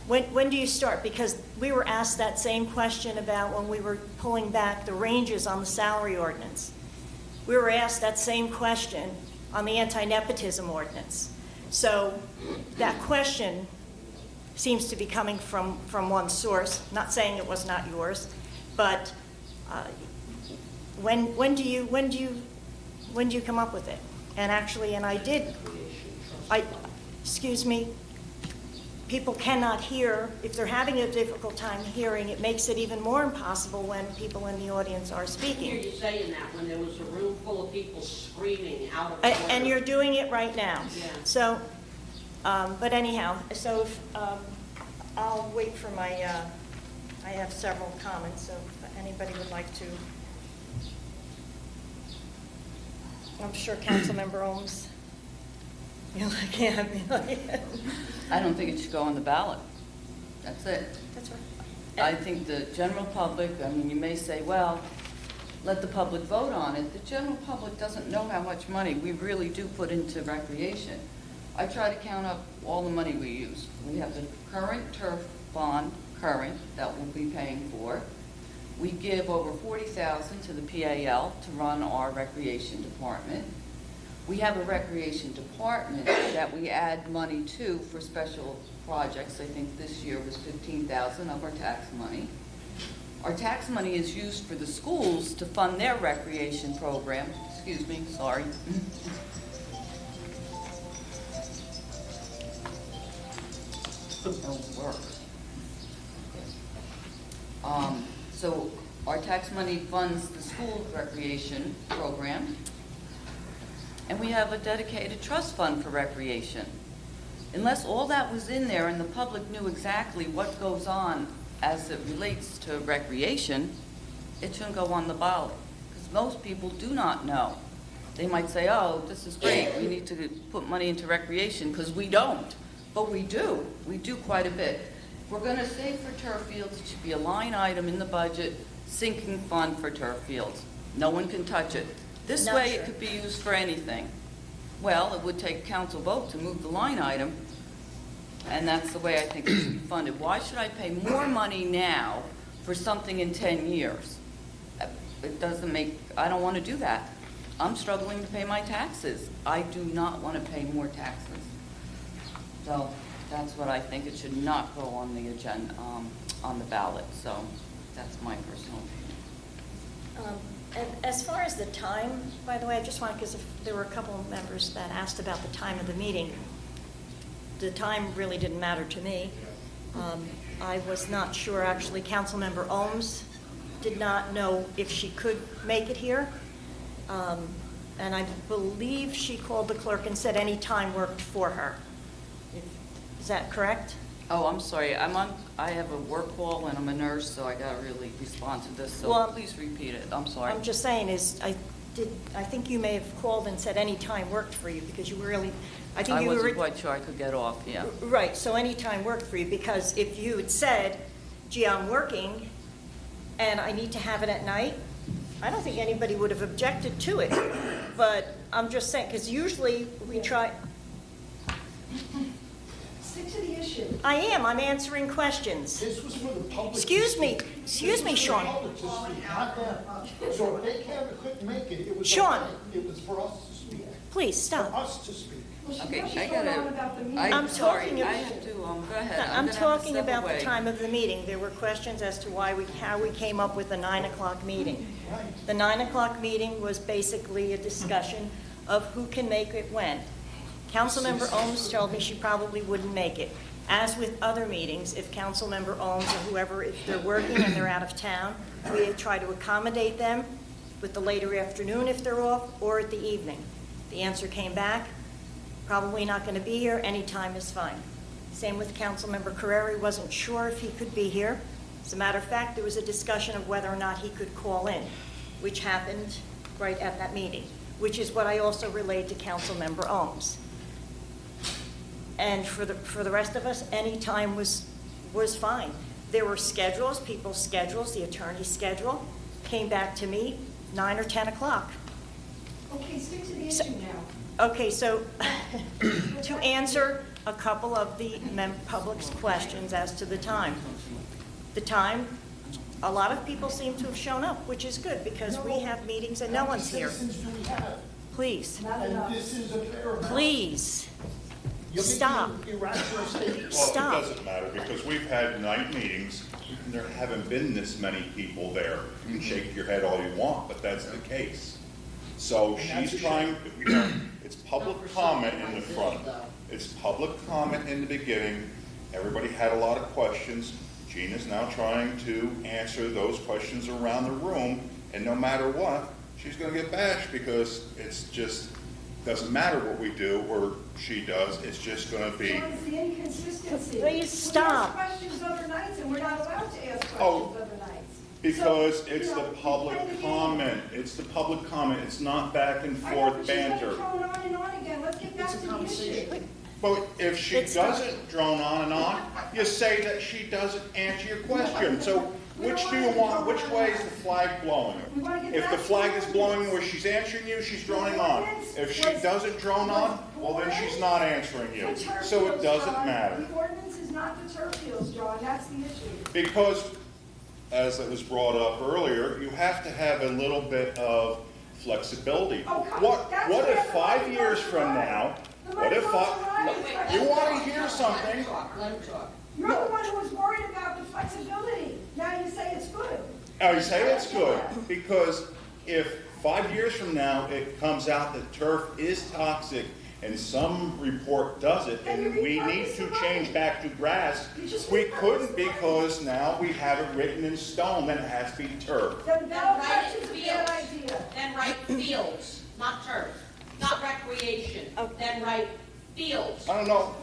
When do you start? Because we were asked that same question about when we were pulling back the ranges on the salary ordinance. We were asked that same question on the anti-nepotism ordinance. So that question seems to be coming from one source, not saying it was not yours, but when do you come up with it? And actually, excuse me, people cannot hear. If they're having a difficult time hearing, it makes it even more impossible when people in the audience are I speaking. hear you saying that when there was a room full of people screaming out of And order. you're doing it right now. Yeah. So, but anyhow, so if, I'll wait for my, I have several comments, so if anybody would like to. I'm sure Councilmember Ohms, you're like, yeah, I don't think it should go on the ballot. That's it. that's right. I think the general public, I mean, you may say, well, let the public vote on it. The general public doesn't know how much money we really do put into recreation. I try to count up all the money we use. We have the current turf bond, that we'll be paying for. We give over $40,000 to the PAL to run our recreation department. We have a recreation department that we add money to for special projects. I think this year was 15,000 of our tax money. Our tax money is used for the schools to fund their recreation program. Excuse me, sorry. Don't work. So our tax money funds the school recreation program, and we have a dedicated trust fund for recreation. Unless all that was in there and the public knew exactly what goes on as it relates to recreation, it shouldn't go on the ballot, because most people do not know. They might say, oh, this is great, we need to put money into recreation, because we don't. But we do quite a bit. If we're gonna save for turf fields, it should be a line item in the budget, sinking fund for turf fields. No one can touch it. This Not way, true. it could be used for anything. Well, it would take a council vote to move the line item, and that's the way I think it should be funded. Why should I pay more money now for something in 10 years? It doesn't make, I don't want to do that. I'm struggling to pay my taxes. I do not want to pay more taxes. So that's what I think. It should not go on the agenda, on the ballot. So that's my personal opinion. And as far as the time, by the way, I just want, because there were a couple of members that asked about the time of the meeting. The time really didn't matter to me. I was not sure, actually. Councilmember Ohms did not know if she could make it here. And I believe she called the clerk and said any time worked for her. Is that correct? Oh, I'm sorry. I have a work call and I'm a nurse, so I gotta really respond to this. So Well, please repeat it. I'm sorry. I'm just saying I think you may have called and said any time worked for you, because you really, I think I you were. wasn't quite sure I could get off, yeah. Right, so any time worked for you, because if you had said, gee, I'm working and I need to have it at night, I don't think anybody would have objected to it. But I'm just saying, because usually we try. Stick to the issue. I'm answering questions. This was for the public. to Excuse me, speak. excuse me, This was for the Sean. public to speak, not them. So if they couldn't make it, it was. Sean. okay. It was for us to speak. Please, For stop. us to speak. Well, she Okay, knows she's I going gotta- on about the meeting. I'm sorry, talking I about- have to, go ahead. I'm gonna have to talking step about the away. time of the meeting. There were questions as to how we came up with the 9 o'clock meeting. The 9 o'clock meeting was basically a discussion of who can make it when. Councilmember Ohms told me she probably wouldn't make it. As with other meetings, if Councilmember Ohms or whoever, if they're working and they're out of town, we try to accommodate them with the later afternoon if they're off, or at the evening. The answer came back, probably not going to be here, any time is fine. Same with Councilmember Carreri, wasn't sure if he could be here. As a matter of fact, there was a discussion of whether or not he could call in, which happened right at that meeting, which is what I also relayed to Councilmember Ohms. And for the rest of us, any time was fine. There were schedules, people's schedules, the attorney's schedule, came back to me, 9 or 10 o'clock. Okay, stick to the issue now. Okay, so to answer a couple of the public's questions as to the time. The time, a lot of people seem to have shown up, which is good, because we have meetings and no one's here. How many citizens do we have? Please, Not enough. And this is a fair amount. please, You're making stop. irrational statements. Well, Stop. it doesn't matter, because we've had night meetings, and there haven't been this many people there. You can shake your head all you want, but that's the case. So she's trying, it's public comment in the front. It's public comment in the beginning. Everybody had a lot of questions. Gina's now trying to answer those questions around the room, and no matter what, she's gonna get bashed, because it's just, doesn't matter what we do or she does, it's just gonna be, Sean, it's the inconsistency. Please stop. We ask questions other nights, and we're not allowed to ask Oh, questions other nights. because So, it's you the know, we public play the game. comment. It's the public comment. It's not back and I know, but forth she's got it banter. thrown on and on again. Let's get back It's a to the conversation. issue. But if she It's not- doesn't drone on and on, you say that she doesn't answer your question. So which do you want? Which way is the flag blowing? We wanna get If back the to flag the is blowing ordinance. where she's answering you, she's droning on. If she doesn't drone on, well, then she's not answering you. The turf So it fields, doesn't John. matter. The ordinance is not the turf fields, John, that's the issue. Because, as it was brought up earlier, you have to have a little bit of flexibility. Oh, come on, What that's if where the 5 money years goes from away. now, The what money if, goes away. you want to hear Let something? him talk, let him talk. You're the one who was worried about the flexibility. Now you say it's good. I say it's good, because if 5 years from now, it comes out that turf is toxic, and some report does it, Then you and we repurpose need the to money. change back to grass, You just we repurpose couldn't the money. because now we have it written in stone that it has to be turf. Then Then ballot write question's it a bad fields. idea. Then write fields, not turf, not recreation. Then write fields. I don't know,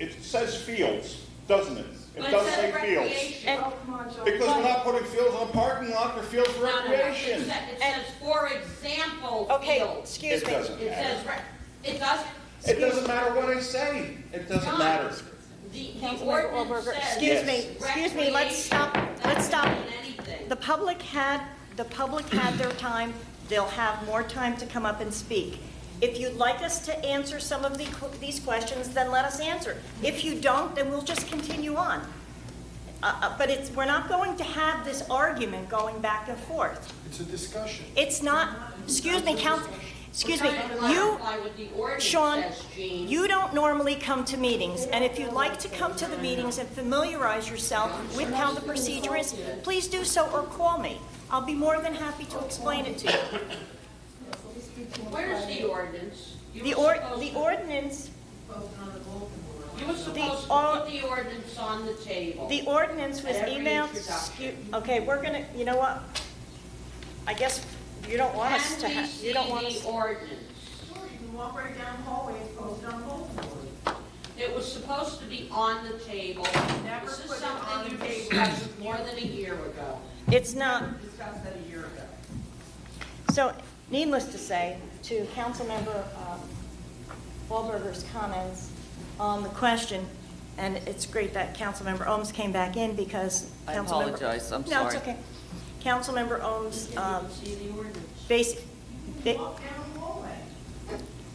it says fields, doesn't it? It But does says say fields. recreation. Oh, come on, John. Because we're not putting fields on a parking lot, they're fields for No, no, no. recreation. It says, for example, Okay, fields. excuse It me. doesn't It matter. says, it doesn't. It doesn't matter what I say, it doesn't matter. The Councilmember ordinance Olberger, says. excuse me, let's stop, let's Recreation, stop. that doesn't mean anything. The public had their time, they'll have more time to come up and speak. If you'd like us to answer some of these questions, then let us answer. If you don't, then we'll just continue on. But we're not going to have this argument going back and forth. It's a discussion. It's not, excuse me, excuse me, We're trying to you, clarify what the ordinance Sean, says, Gene. you don't normally come to meetings, and if you'd like to come to the meetings and familiarize yourself with how the procedure is, please do so or call me. I'll be more than happy to explain it to you. Where's the ordinance? You The were supposed the to- ordinance, You were supposed to or- put the ordinance on the table. the ordinance was At every emailed, introduction. okay, we're gonna, you know what? I guess you don't want us to Can we have, you don't want see us. the ordinance? Sure, you can walk right down the hallway, it's posted on bulletin board. It was supposed to be on the table. Never This is put it on something you the table. discussed more than a year ago. It's not, We discussed that a year ago. so needless to say, to Councilmember Wahlberger's comments on the question, and it's great that Councilmember Ohms came back in because I Councilmember... apologize. I'm No, it's sorry. okay. Councilmember Ohms, See the ordinance. Walk down the hallway.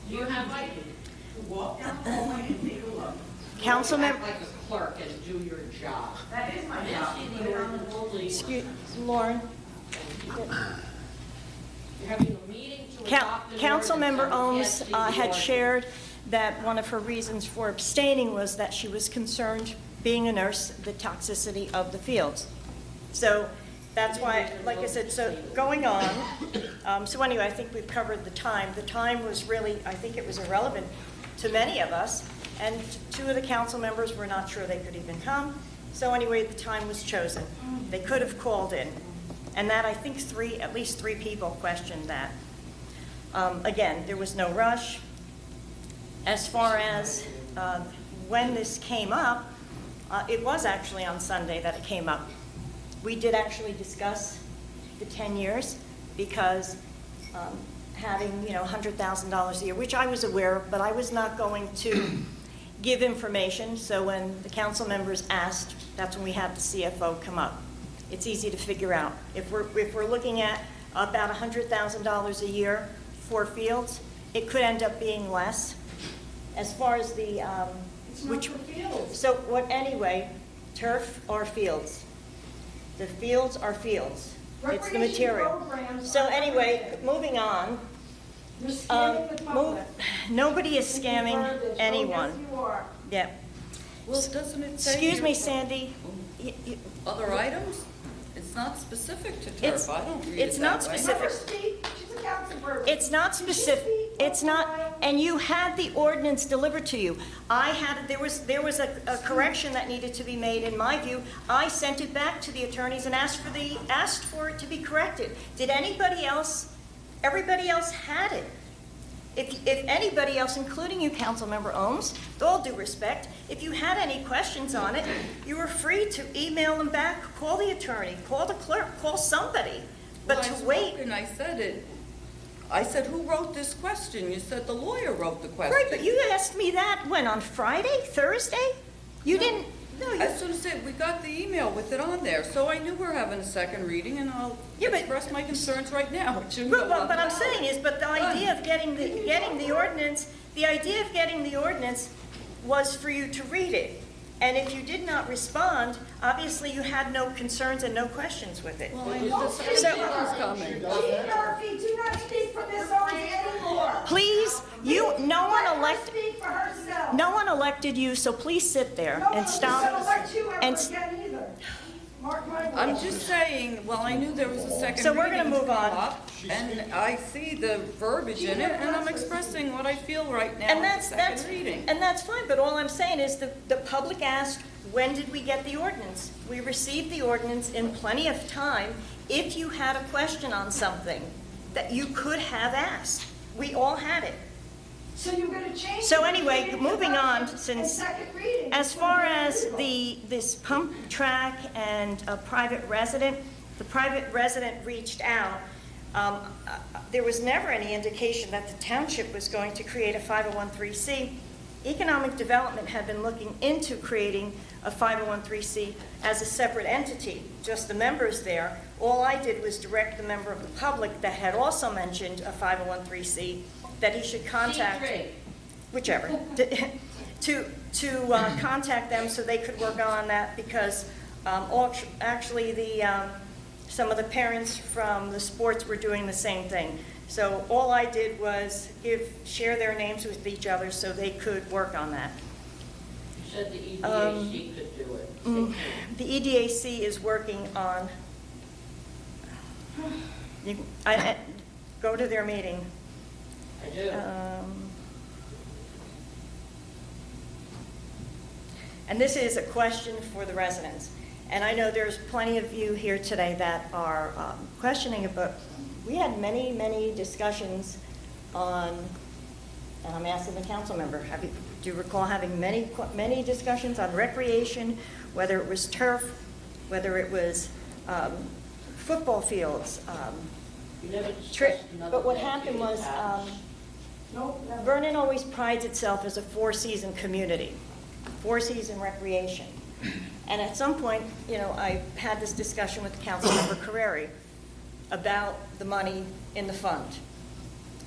You have, To walk down the hallway and take a look. Councilmember, act like a clerk and do your job. That is my Now job. see Put the it on the ordinance, bulletin. please. excuse, Lauren, You're having a meeting to adopt an ordinance. Councilmember on Ohms the had ordinance. shared that one of her reasons for abstaining was that she was concerned, being a nurse, the toxicity of the fields. So that's why, like I said, so going on, so anyway, I think we've covered the time. The time was really, I think it was irrelevant to many of us, and two of the council members were not sure they could even come. So anyway, the time was chosen. They could have called in, and that, I think at least three people questioned that. Again, there was no rush. As far as when this came up, it was actually on Sunday that it came up. We did actually discuss the 10 years because having, $100,000 a year, which I was aware of, but I was not going to give information. So when the council members asked, that's when we had the CFO come up. It's easy to figure out. If we're looking at about $100,000 a year for fields, it could end up being less. As far as the, It's not for fields. so what, anyway, turf or fields? The fields are fields. It's the Recreation material. programs So are anyway, recreated. moving on, You're scamming the public. nobody is If you've scamming heard this. anyone. Oh, yes, you are. Yeah. Well, doesn't it say? Excuse me, here- Sandy. Other items? It's not specific to It's- turf. I don't read it's it not that way. specific. Let her speak. She's a council person. It's not specific, it's not, and you had the ordinance delivered to you. There was a correction that needed to be made, in my view. I sent it back to the attorneys and asked for it to be corrected. Did anybody else, everybody else had it. If anybody else, including you, Councilmember Ohms, with all due respect, if you had any questions on it, you were free to email them back, call the attorney, call the clerk, call somebody. But Well, I to wait. spoke and I said it. I said, who wrote this question? You said the lawyer wrote the question. Right, but you asked me that, when, on Friday, Thursday? You didn't, no, you, As soon as we got the email with it on there, so I knew we were having a second reading, and I'll Yeah, but- express my concerns right now. but I'm saying is, but the idea of getting the ordinance, the idea of getting the ordinance was for you to read it. And if you did not respond, obviously you had no concerns and no questions with it. Well, I knew the second So- meeting was coming. Chief Murphy, do not speak for Ms. Owens anymore. Please, no one elected, Speak for herself. no one elected you, so please sit there No and one's stop. gonna elect you ever and- again either. Mark my words. I'm just saying, well, I knew there was a second So we're reading gonna move to come on. up, and I see the verbiage in it, and I'm expressing what I feel right now And at that's, the that's, second reading. and that's fine, but all I'm saying is the public asked, when did we get the ordinance? We received the ordinance in plenty of time. If you had a question on something that you could have asked, we all had it. So you're gonna change. So the anyway, reading moving on, and since, second reading. as far as It's this pump track and a private resident, the private resident reached out. There was never any indication that the township was going to create a 501(c). Economic Development had been looking into creating a 501(c) as a separate entity, just the members there. All I did was direct the member of the public that had also mentioned a 501(c) that he should contact, whichever, to contact them so they could work on that, because actually some of the parents from the sports were doing the same thing. So all I did was share their names with each other so they could work on that. You said the EDAC could do it. The EDAC is working on, go to their meeting. I do. And this is a question for the residents. And I know there's plenty of you here today that are questioning it, but we had many, many discussions on, and I'm asking the council member, do you recall having many discussions on recreation, whether it was turf, whether it was football fields? You never discussed another But what day happened was, Nope, never. Vernon always prides itself as a four-season community, four-season recreation. And at some point, I had this discussion with Councilmember Carreri about the money in the fund.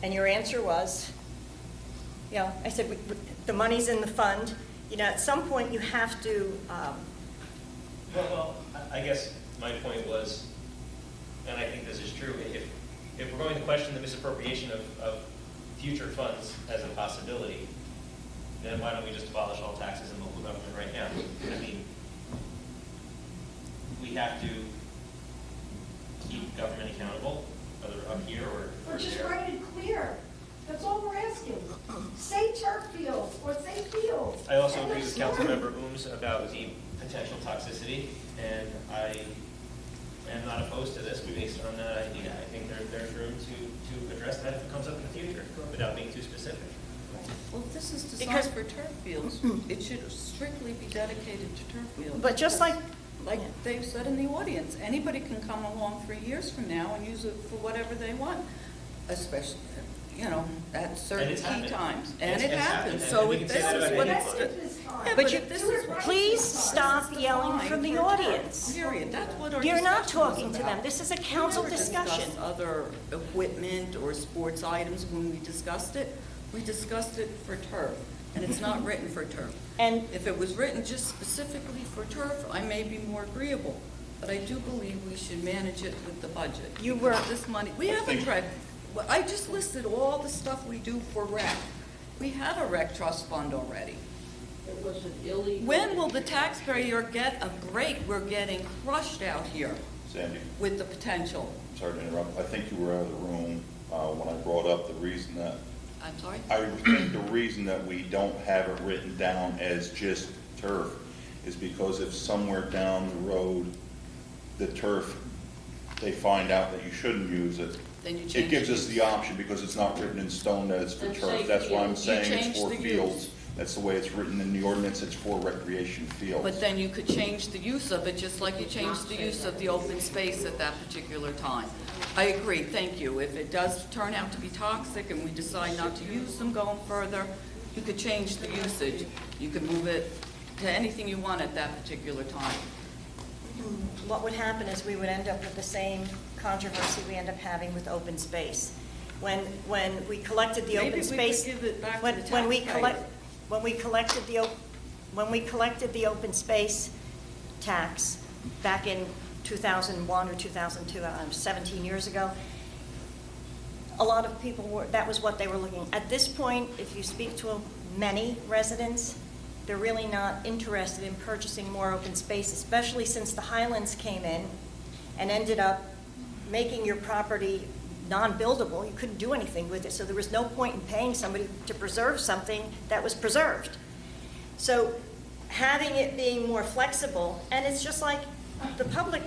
And your answer was, I said, the money's in the fund. At some point, you have to, Well, I guess my point was, and I think this is true, if we're going to question the misappropriation of future funds as a possibility, then why don't we just abolish all taxes and local government right now? I mean, we have to keep government accountable, whether up here or Or just there. write it clear. That's all we're asking. Say turf fields or say fields. I also End agree of with story. Councilmember Ooms about the potential toxicity, and I am not opposed to this based on that idea. I think there's room to address that if it comes up in the future, without being too specific. Well, if this is Because- designed for turf fields, it should strictly be dedicated to turf fields. but just like, Like Dave said in the audience, anybody can come along 3 years from now and use it for whatever they want, especially, at certain it's key happened. times. It's- And it it's happens, happened, so and we if can this say that is about what any it's. fund. Yeah, But if this is what please this is stop yelling defined from the for turf, audience. Period, that's what our You're not discussion was talking to them. about. This is a council We never discussion. discussed other equipment or sports items when we discussed it. We discussed it for turf, and it's not written for turf. And If it was written just specifically for turf, I may be more agreeable, but I do believe we should manage it with the budget. You were- Because this money, we have a rec, well, I just listed all the stuff we do for rec. We have a rec trust fund already. It was an illegal. When will the taxpayer get a break? We're getting crushed out here Sandy, with the potential. sorry to interrupt, I think you were out of the room when I brought up the reason that, I'm sorry? I think the reason that we don't have it written down as just turf is because if somewhere down the road, the turf, they find out that you shouldn't use it, Then you change it gives the us the use. option, because it's not written in stone that it's for And turf. say That's why I'm fields. You saying change it's for the use. fields. That's the way it's written in the ordinance, it's for recreation fields. But then you could change the use of it, just like you changed the use of the open space at that particular time. I agree, thank you. If it does turn out to be toxic and we decide not to use them going further, you could change the usage. You could move it to anything you want at that particular time. what would happen is we would end up with the same controversy we end up having with open space. When we collected the Maybe open we could space. give it back to when- the when we taxpayer. collect- When we collected the, when we collected the open space tax back in 2001 or 2002, I don't know, 17 years ago, a lot of people were, that was what they were looking. At this point, if you speak to many residents, they're really not interested in purchasing more open space, especially since the Highlands came in and ended up making your property non-buildable. You couldn't do anything with it, so there was no point in paying somebody to preserve something that was preserved. So having it being more flexible, and it's just like the public,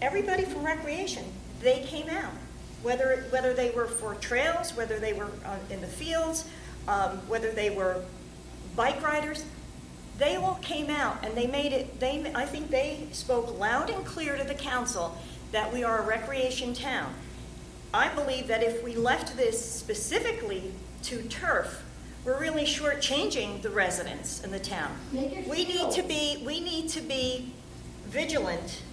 everybody from recreation, they came out. Whether they were for trails, whether they were in the fields, whether they were bike riders, they all came out and they made it, I think they spoke loud and clear to the council that we are a recreation town. I believe that if we left this specifically to turf, we're really shortchanging the residents in the town. We need to be vigilant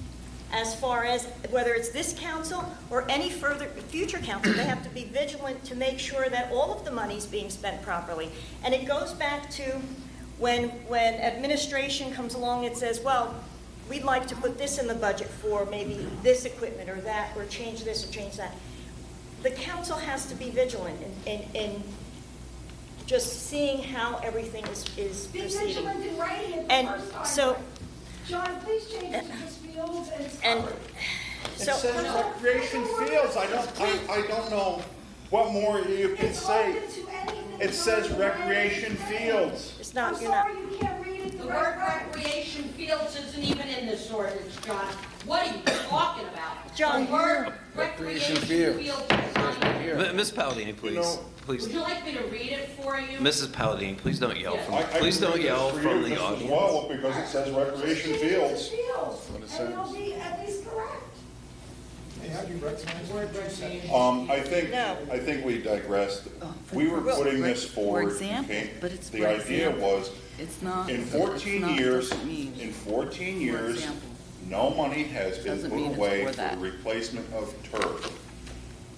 as far as whether it's this council or any future council. They have to be vigilant to make sure that all of the money is being spent properly. And it goes back to when administration comes along and says, well, we'd like to put this in the budget for maybe this equipment or that, or change this or change that. The council has to be vigilant in just seeing how everything is Be proceeding. vigilant in writing it the And first time. so, John, please change it to just fields and it's and covered. It so, says recreation fields, I don't know what more you can It's say. open to anything. It says recreation fields. it's I'm not, you're not. sorry, you can't read it The the word right way. recreation fields isn't even in this ordinance, John. What are you talking about? John. The word recreation field is not in here. Ms. Palladini, please, please. Would you like me to read it for you? Mrs. Palladini, please don't yell I please can don't read yell this for from you the just as audience. well, because it says recreation Change it to fields. fields, what it and says. it'll be at least correct. I think we digressed. We were putting this forward. example, okay? but it's The for idea example. was, It's not. in it's 14 not- years, doesn't mean- in 14 years, example. no money has been Doesn't put mean it's away for for that. the replacement of turf.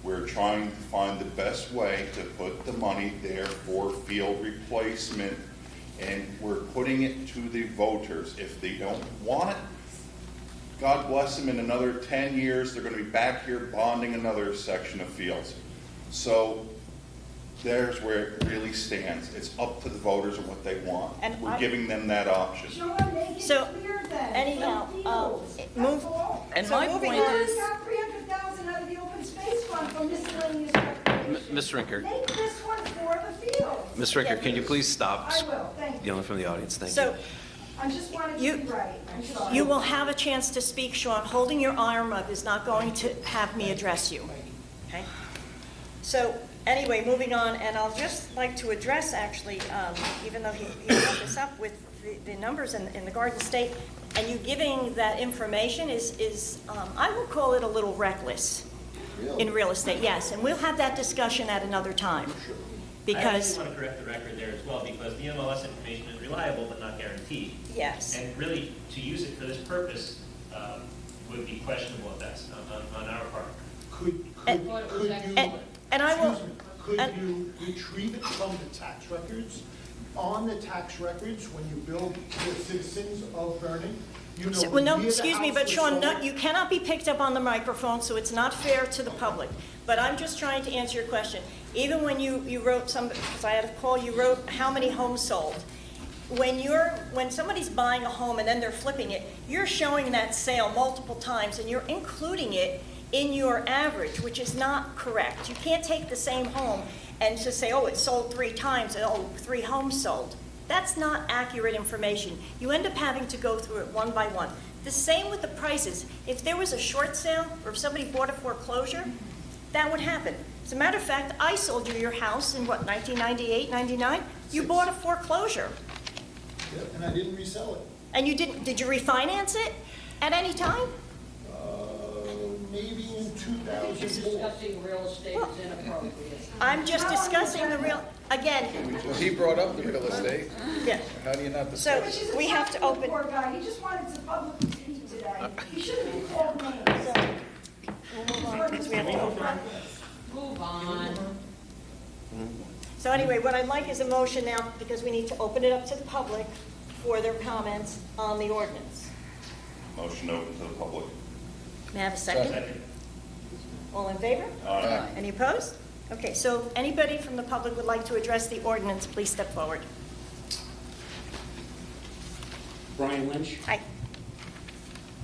We're trying to find the best way to put the money there for field replacement, and we're putting it to the voters. If they don't want it, God bless them, in another 10 years, they're gonna be back here bonding another section of fields. So there's where it really stands. It's up to the voters and what they want. And We're I- giving them that option. John, make it So, clear then. anyhow, No fields. That's move- all. And So my moving point on- We is, got 300,000 out of the open space fund from miscellaneous recreation. Ms. Rinker, Make this one for the fields. Ms. Rinker, can you please stop I will, thank you. yelling from the audience? Thank you. So I just wanted You- to be right, I'm sorry. you will have a chance to speak, Sean. Holding your arm up is not going to have me address you, okay? So, anyway, moving on, and I'll just like to address, actually, even though he brought this up with the numbers in the Garden State, and you giving that information is I will call it a little reckless in real estate, yes, and we'll have that discussion at another time. I Because, actually want to correct the record there as well, because the MLS information is reliable but not guaranteed. yes. And really, to use it for this purpose would be questionable at best on our part. Could And- you, And I will, excuse me, could and- you retrieve it from the tax records? On the tax records, when you bill the citizens of Vernon, you know. well, no, the year the excuse me, house but was Sean, no, sold? you cannot be picked up on the microphone, so it's not fair to the public. But I'm just trying to answer your question. Even when you wrote because I had a call, you wrote how many homes sold. When somebody's buying a home and then they're flipping it, you're showing that sale multiple times and you're including it in your average, which is not correct. You can't take the same home and just say, oh, it sold 3 times, and oh, 3 homes sold. That's not accurate information. You end up having to go through it one by one. The same with the prices. If there was a short sale or if somebody bought a foreclosure, that would happen. As a matter of fact, I sold you your house in what, 1998, 99? You bought a foreclosure. Yeah, and I didn't resell it. And you did you refinance it at any time? Maybe in I think 2004. discussing real estate is inappropriate. I'm just discussing the real, again, He brought up the real estate. yeah. How do you not So discuss? Which is we have to acceptable, open, Poor guy, he just wanted to publicly speak today. He shouldn't be called names. we'll move on because we have to open. Move on. So anyway, what I'd like is a motion now, because we need to open it up to the public, for their comments on the ordinance? Motion open to the public. May I have a second? All in favor? Aye. Any opposed? Okay, so if anybody from the public would like to address the ordinance, please step forward. Brian Lynch. Hi.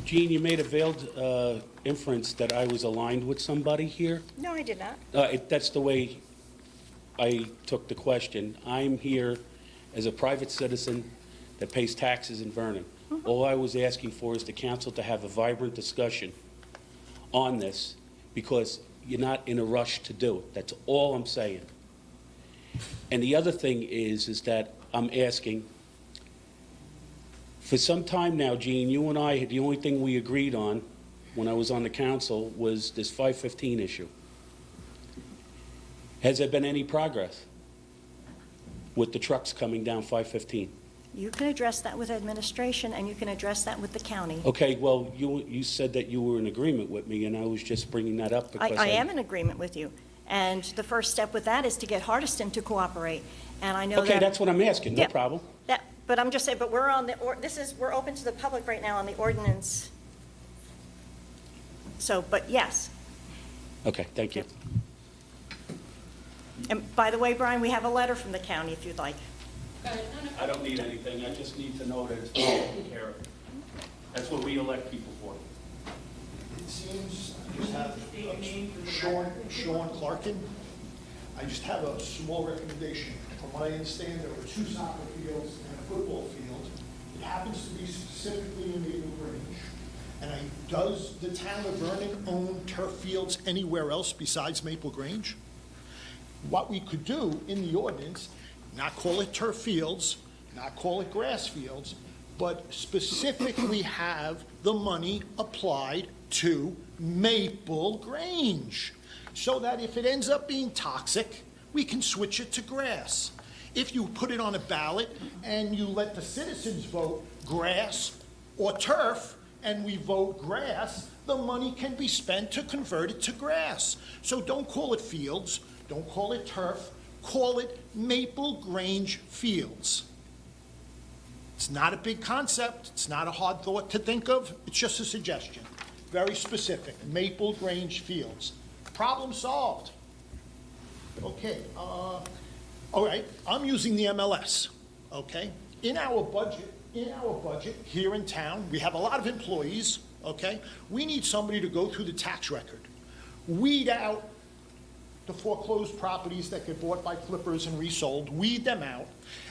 Gene, you made a veiled inference that I was aligned with somebody here. No, I did not. That's the way I took the question. I'm here as a private citizen that pays taxes in Vernon. All I was asking for is the council to have a vibrant discussion on this, because you're not in a rush to do it. That's all I'm saying. And the other thing is that I'm asking, for some time now, Gene, you and I, the only thing we agreed on when I was on the council was this 515 issue. Has there been any progress with the trucks coming down 515? You can address that with administration, and you can address that with the county. Okay, well, you said that you were in agreement with me, and I was just bringing that up because I am in agreement with you. And the first step with that is to get Hardiston to cooperate. And I know that... Okay, that's what I'm asking, no Yeah. problem. But I'm just saying, but we're on the, we're open to the public right now on the ordinance. So, but yes. Okay, thank you. And by the way, Brian, we have a letter from the county if you'd like. I don't need anything, I just need to know that it's taken care of. That's what we elect people for. It seems, I just have Sean Clarkin. I just have a small recommendation. From what I understand, there were 2 soccer fields and a football field. It happens to be specifically in Maple Grange. And does the town of Vernon own turf fields anywhere else besides Maple Grange? What we could do in the ordinance, not call it turf fields, not call it grass fields, but specifically have the money applied to Maple Grange, so that if it ends up being toxic, we can switch it to grass. If you put it on a ballot and you let the citizens vote grass or turf, and we vote grass, the money can be spent to convert it to grass. So don't call it fields, don't call it turf, call it Maple Grange Fields. It's not a big concept, it's not a hard thought to think of, it's just a suggestion. Very specific, Maple Grange Fields. Problem solved. Okay, all right, I'm using the MLS, okay? In our budget here in town, we have a lot of employees, okay? We need somebody to go through the tax record, weed out the foreclosed properties that get bought by flippers and resold, weed them out,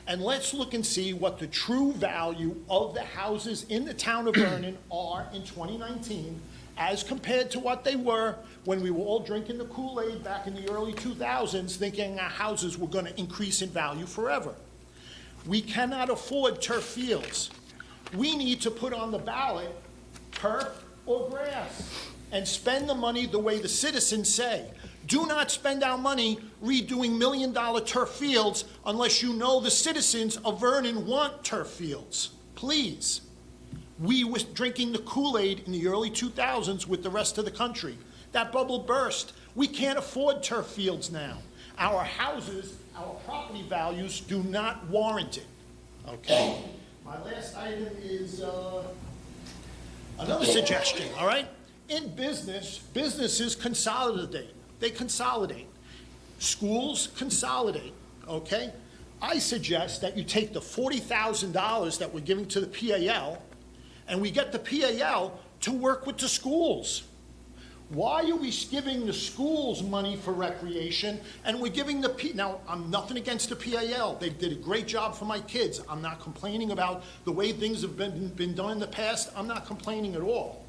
and let's look and see what the true value of the houses in the town of Vernon are in 2019 as compared to what they were when we were all drinking the Kool-Aid back in the early 2000s, thinking our houses were going to increase in value forever. We cannot afford turf fields. We need to put on the ballot turf or grass and spend the money the way the citizens say. Do not spend our money redoing million-dollar turf fields unless you know the citizens of Vernon want turf fields. Please. We were drinking the Kool-Aid in the early 2000s with the rest of the country. That bubble burst. We can't afford turf fields now. Our houses, our property values do not warrant it. Okay? My last item is another suggestion, all right? In business, businesses consolidate. They consolidate. Schools consolidate, okay? I suggest that you take the $40,000 that we're giving to the PAL, and we get the PAL to work with the schools. Why are we giving the schools money for recreation, and we're giving now, I'm nothing against the PAL. They did a great job for my kids. I'm not complaining about the way things have been done in the past. I'm not complaining at all.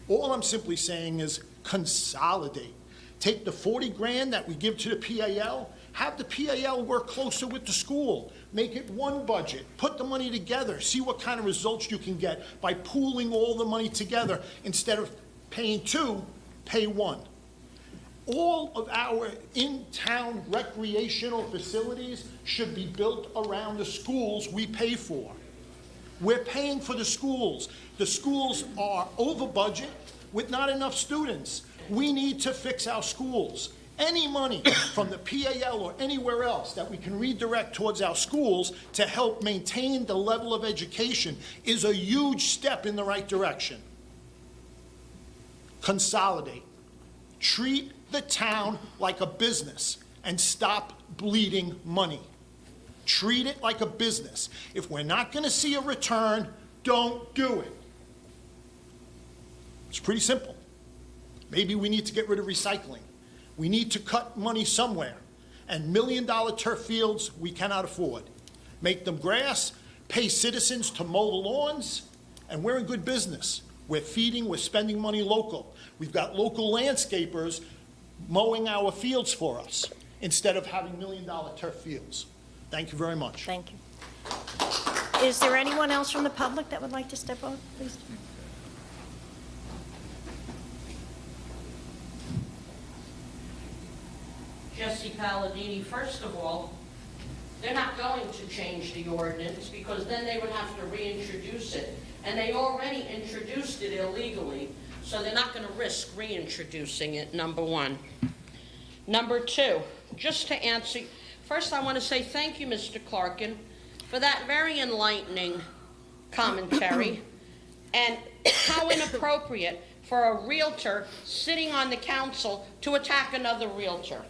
All I'm simply saying is consolidate. Take the 40 grand that we give to the PAL, have the PAL work closer with the school, make it one budget, put the money together, see what kind of results you can get by pooling all the money together. Instead of paying 2, pay 1. All of our in-town recreational facilities should be built around the schools we pay for. We're paying for the schools. The schools are over budget with not enough students. We need to fix our schools. any money from the PAL or anywhere else that we can redirect towards our schools to help maintain the level of education is a huge step in the right direction. Consolidate. Treat the town like a business and stop bleeding money. Treat it like a business. If we're not going to see a return, don't do it. It's pretty simple. Maybe we need to get rid of recycling. We need to cut money somewhere. And million-dollar turf fields we cannot afford. Make them grass, pay citizens to mow the lawns, and we're in good business. We're feeding, we're spending money local. We've got local landscapers mowing our fields for us instead of having million-dollar turf fields. Thank you very much. Thank you. Is there anyone else from the public that would like to step up, please? Jesse Palladini, first of all, they're not going to change the ordinance because then they would have to reintroduce it. And they already introduced it illegally, so they're not going to risk reintroducing it, number one. Number two, just to answer, first I want to say thank you, Mr. Clarkin, for that very enlightening commentary, and how inappropriate for a realtor sitting on the council to attack another realtor.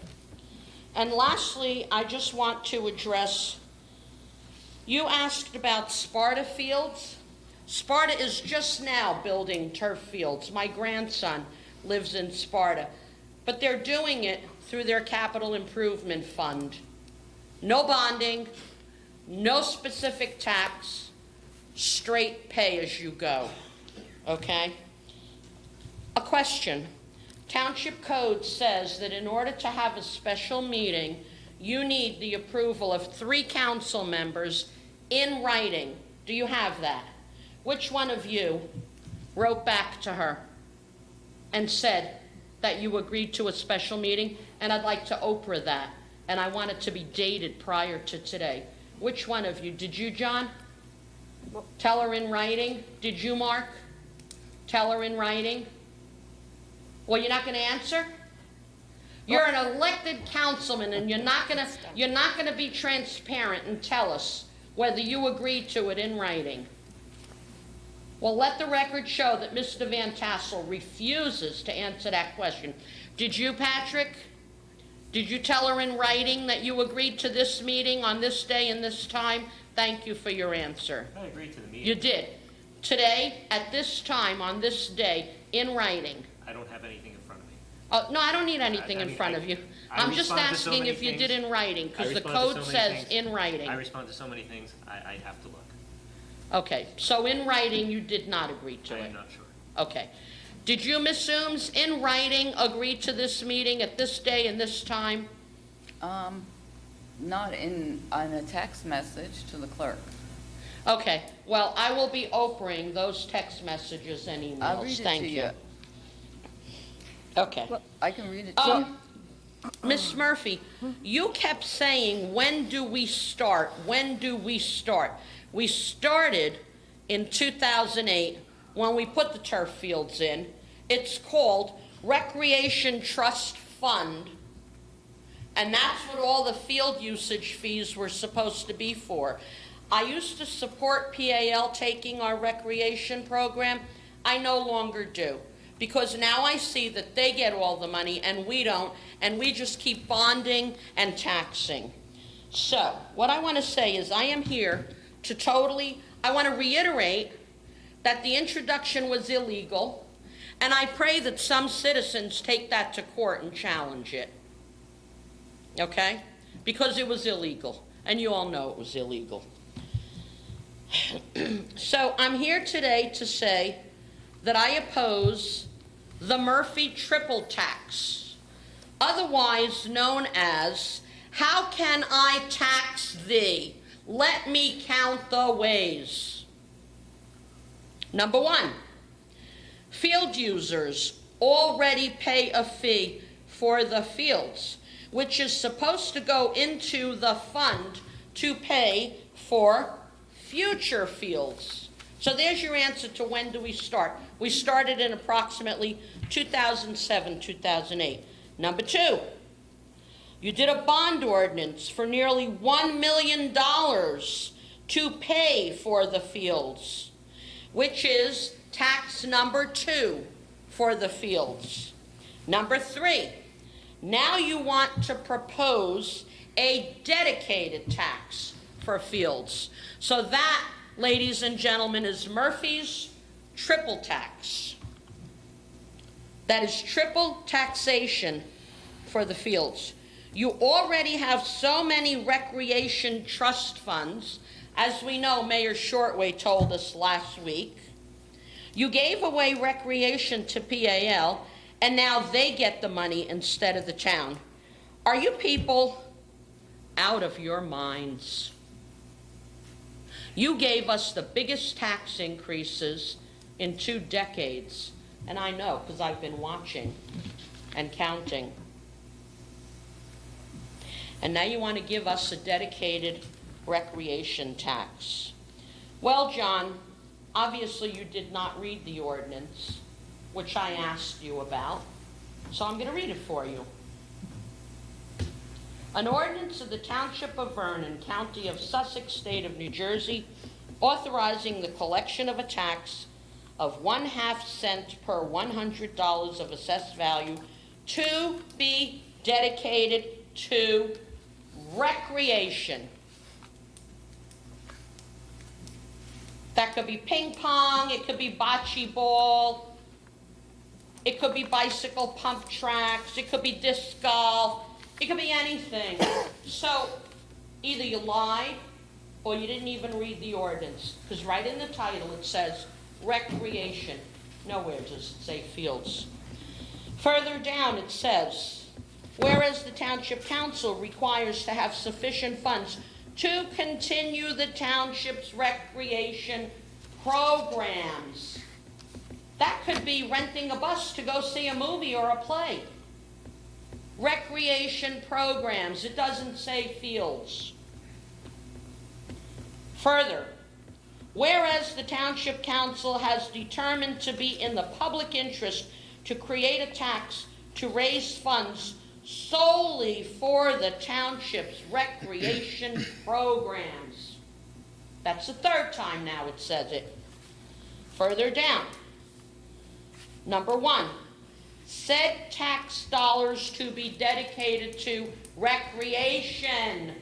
And lastly, I just want to address, you asked about Sparta fields. Sparta is just now building turf fields. My grandson lives in Sparta, but they're doing it through their capital improvement fund. No bonding, no specific tax, straight pay as you go, okay? A question. Township Code says that in order to have a special meeting, you need the approval of 3 council members in writing. Do you have that? Which one of you wrote back to her and said that you agreed to a special meeting? And I'd like to Oprah that, and I want it to be dated prior to today. Which one of you? Did you, John? Tell her in writing? Did you, Mark? Tell her in writing? Well, you're not going to answer? You're an elected councilman, and you're not going to be transparent and tell us whether you agreed to it in writing. Well, let the record show that Mr. Van Tassel refuses to answer that question. Did you, Patrick? Did you tell her in writing that you agreed to this meeting on this day and this time? Thank you for your answer. I agreed to the meeting. You did. Today, at this time, on this day, in writing. I don't have anything in front of me. No, I don't need anything in front of you. I'm just asking if you did in writing, because the code says in writing. I respond to so many things, I have to look. Okay, so in writing, you did not agree to it? I am not sure. Okay. Did you, Ms. Ooms, in writing, agree to this meeting at this day and this time? Not on a text message to the clerk. Okay, well, I will be Oprahing those text messages and emails. I'll read it Thank to you. you. Okay. I can read it to you. Ms. Murphy, you kept saying, when do we start? When do we start? We started in 2008 when we put the turf fields in. It's called Recreation Trust Fund, and that's what all the field usage fees were supposed to be for. I used to support PAL taking our recreation program. I no longer do, because now I see that they get all the money and we don't, and we just keep bonding and taxing. So what I want to say is I am here to I want to reiterate that the introduction was illegal, and I pray that some citizens take that to court and challenge it, okay? Because it was illegal, and you all know it was illegal. So I'm here today to say that I oppose the Murphy triple tax, otherwise known as, how can I tax thee? Let me count the ways. Number 1, field users already pay a fee for the fields, which is supposed to go into the fund to pay for future fields. So there's your answer to when do we start. We started in approximately 2007, 2008. Number 2, You did a bond ordinance for nearly $1 million to pay for the fields, which is tax number 2 for the fields. Number 3, now you want to propose a dedicated tax for fields. So that, ladies and gentlemen, is Murphy's triple tax. That is triple taxation for the fields. You already have so many recreation trust funds, as we know Mayor Shortway told us last week. You gave away recreation to PAL, and now they get the money instead of the town. Are you people out of your minds? You gave us the biggest tax increases in 2 decades, and I know because I've been watching and counting. And now you want to give us a dedicated recreation tax. Well, John, obviously you did not read the ordinance, which I asked you about, so I'm going to read it for you. An ordinance of the Township of Vernon, County of Sussex, State of New Jersey, authorizing the collection of a tax of 1/2 cent per $100 of assessed value to be dedicated to recreation. That could be ping pong, it could be bocce ball, it could be bicycle pump tracks, it could be disc golf, it could be anything. So either you lied or you didn't even read the ordinance, because right in the title it says recreation. Nowhere does it say fields. Further down it says, whereas the Township Council requires to have sufficient funds to continue the township's recreation programs. That could be renting a bus to go see a movie or a play. Recreation programs, it doesn't say fields. Further, whereas the Township Council has determined to be in the public interest to create a tax to raise funds solely for the township's recreation programs. That's the 3rd time now it says it. Further down, number 1, said tax dollars to be dedicated to recreation.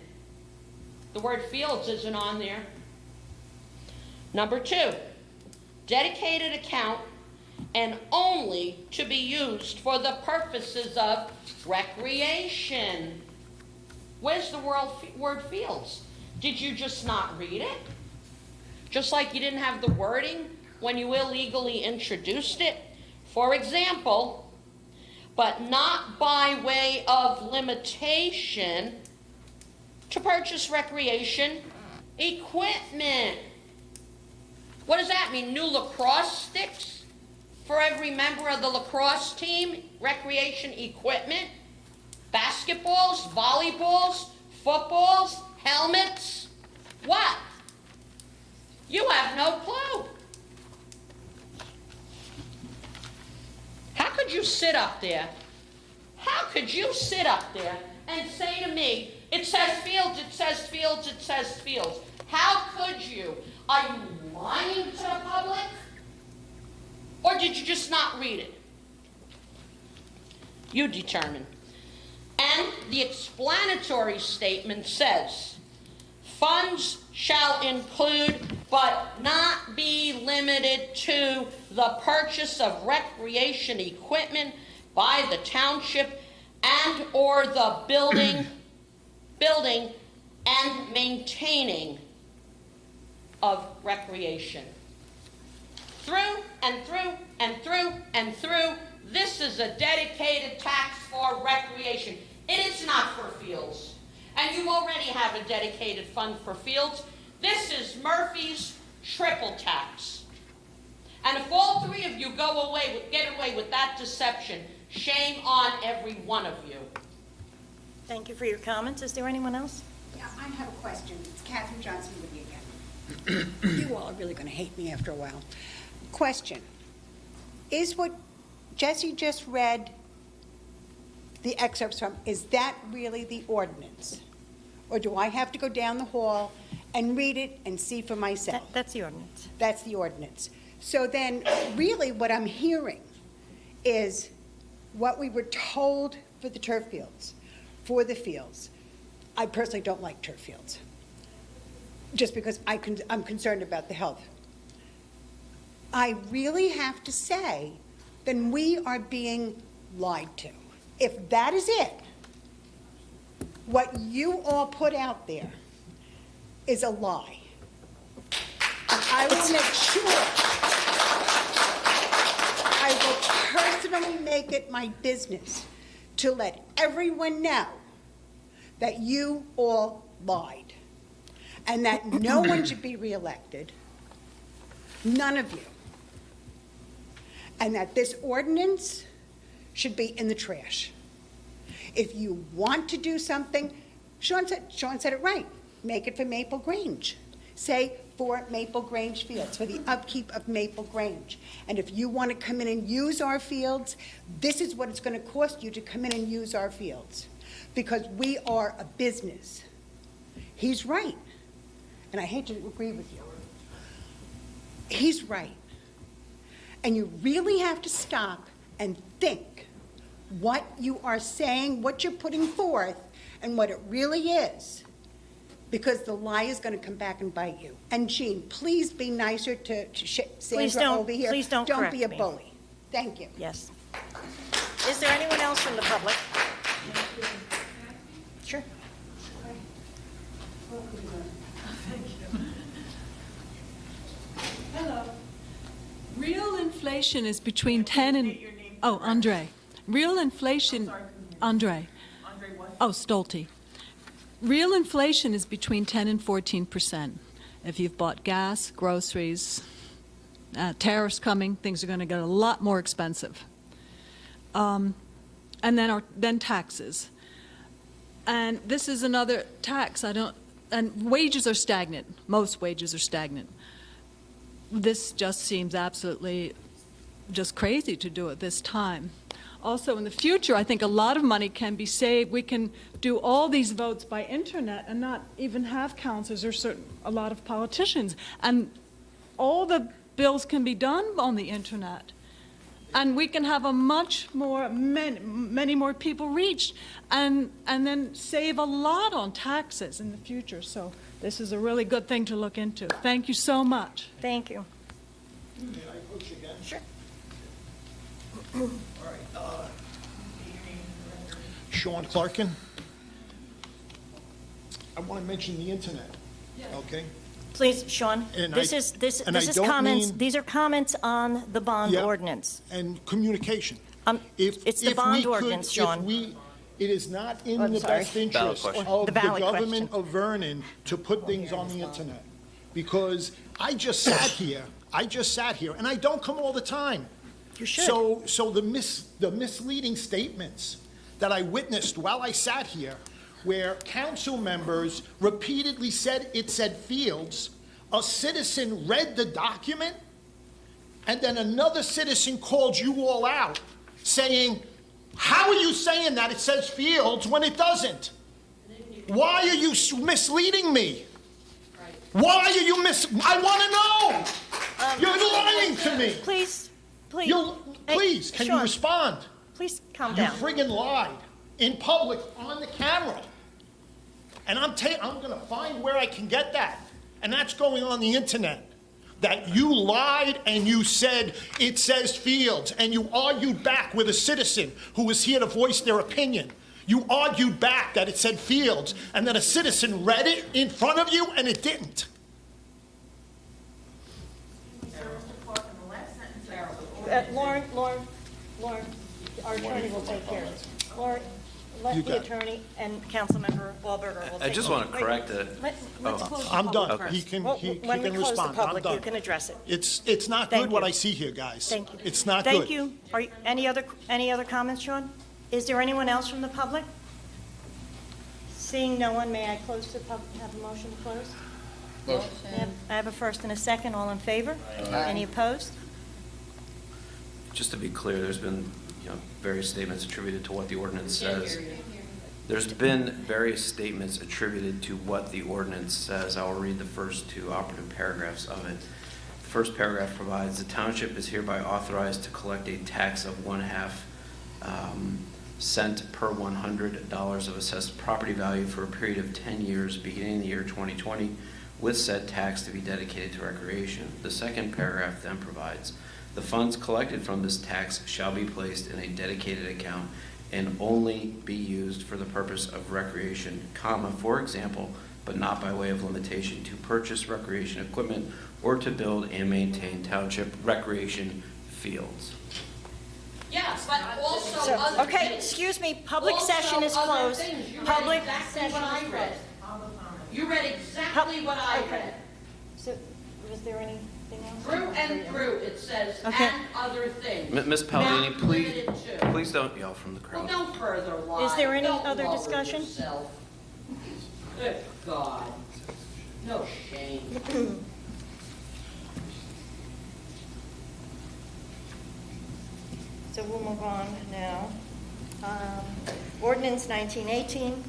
The word fields isn't on there. Number 2, dedicated account and only to be used for the purposes of recreation. Where's the word fields? Did you just not read it? Just like you didn't have the wording when you illegally introduced it? For example, but not by way of limitation to purchase recreation equipment. What does that mean? New lacrosse sticks for every member of the lacrosse team? Recreation equipment? Basketballs, volleyballs, footballs, helmets? What? You have no clue. How could you sit up there? How could you sit up there and say to me, it says fields, it says fields, it says fields? How could you? Are you lying to the public? Or did you just not read it? You determine. And the explanatory statement says, funds shall include but not be limited to the purchase of recreation equipment by the township and or the building and maintaining of recreation. Through and through and through and through, this is a dedicated tax for recreation. It is not for fields. And you already have a dedicated fund for fields. This is Murphy's triple tax. And if all 3 of you get away with that deception, shame on every one of you. Thank you for your comments. Is there anyone else? Yeah, I have a question. It's Catherine Johnson with you again. You all are really going to hate me after a while. Question. Is what Jesse just read the excerpts from, is that really the ordinance? Or do I have to go down the hall and read it and see for myself? That's the ordinance. That's the ordinance. So then, really, what I'm hearing is what we were told for the turf fields, for the fields. I personally don't like turf fields, just because I'm concerned about the health. I really have to say, then we are being lied to. If that is it, what you all put out there is a lie. I will make sure, I will personally make it my business to let everyone know that you all lied and that no one should be reelected, none of you, and that this ordinance should be in the trash. If you want to do something, Sean said it right, make it for Maple Grange. Say for Maple Grange Fields, for the upkeep of Maple Grange. And if you want to come in and use our fields, this is what it's going to cost you to come in and use our fields. Because we are a business. He's right. And I hate to agree with you. He's right. And you really have to stop and think what you are saying, what you're putting forth, and what it really is. Because the lie is going to come back and bite you. And Jean, please be nicer to Sandra over here. Please don't Don't correct be a me. bully. Thank you. Yes. Is there anyone else from the public? Sure. Hello. Real inflation is between 10 and, oh, Andre. Real inflation, Andre. Andre, what? Oh, Stolte. Real inflation is between 10 and 14%. If you've bought gas, groceries, tariffs coming, things are going to get a lot more expensive. And then taxes. And this is another tax. And wages are stagnant. Most wages are stagnant. This just seems absolutely just crazy to do at this time. Also, in the future, I think a lot of money can be saved. We can do all these votes by internet and not even have councilors or a lot of politicians. And all the bills can be done on the internet. And we can have a many more people reached and then save a lot on taxes in the future. So this is a really good thing to look into. Thank you so much. Thank you. May I push again? Sure. All right. Sean Clarkin. I want to mention the internet, okay? Please, Sean, And this I- is and I don't comments, mean- these are comments on the bond Yeah. ordinance. And communication. It's the If bond we could- ordinance, Sean. It is not in I'm the sorry. best Ballot interest question. of The the ballot government question. of Vernon to put things on the internet. Because I just sat here, and I don't come all the time. You should. So the misleading statements that I witnessed while I sat here, where council members repeatedly said it said Fields, a citizen read the document, and then another citizen called you all out, saying, how are you saying that it says Fields when it doesn't? Why are you misleading me? Why are you I want to know! You're lying to me! Please, please. Please, can you Sean, respond? Please calm You down. friggin' lied in public on the camera. And I'm gonna find where I can get that. And that's going on the internet. That you lied and you said it says Fields, and you argued back with a citizen who was here to voice their opinion. You argued back that it said Fields, and then a citizen read it in front of you and it didn't. Lauren, our attorney will take care of it. Lauren, You let the got it. attorney and Councilmember Wahlberger will take I just over. want to correct it. Let's close the I'm public done. first. He can Well, he when we can close the respond. I'm public, you done. can address it. It's not Thank good what you. I see here, guys. Thank you. It's not good. Thank you. Any other comments, Sean? Is there anyone else from the public? Seeing no one, may I close the public, have a motion to close? I have a first and a second. All in favor? Any opposed? Just to be clear, there's been various statements attributed to what the ordinance says. There's been various statements attributed to what the ordinance says. I will read the first two operative paragraphs of it. The first paragraph provides, "The township is hereby authorized to collect a tax of 1/2 cent per $100 of assessed property value for a period of 10 years beginning in the year 2020, with said tax to be dedicated to recreation." The second paragraph then provides, "The funds collected from this tax shall be placed in a dedicated account and only be used for the purpose of recreation, comma, for example, but not by way of limitation, to purchase recreation equipment or to build and maintain township recreation fields." Yeah, but also So, other okay, things. excuse me, public session is Also other closed. things. You read Public exactly session what I is read. You read exactly what I Okay. read. So, was there anything else? Through and through, it says, Okay. and other things. Ms. Palladini, Not please, limited to. please don't yell from the Well, crowd. don't further lie. Is there any Don't other lower discussion? yourself. Good God. No shame. So we'll move on now. Ordinance 1918,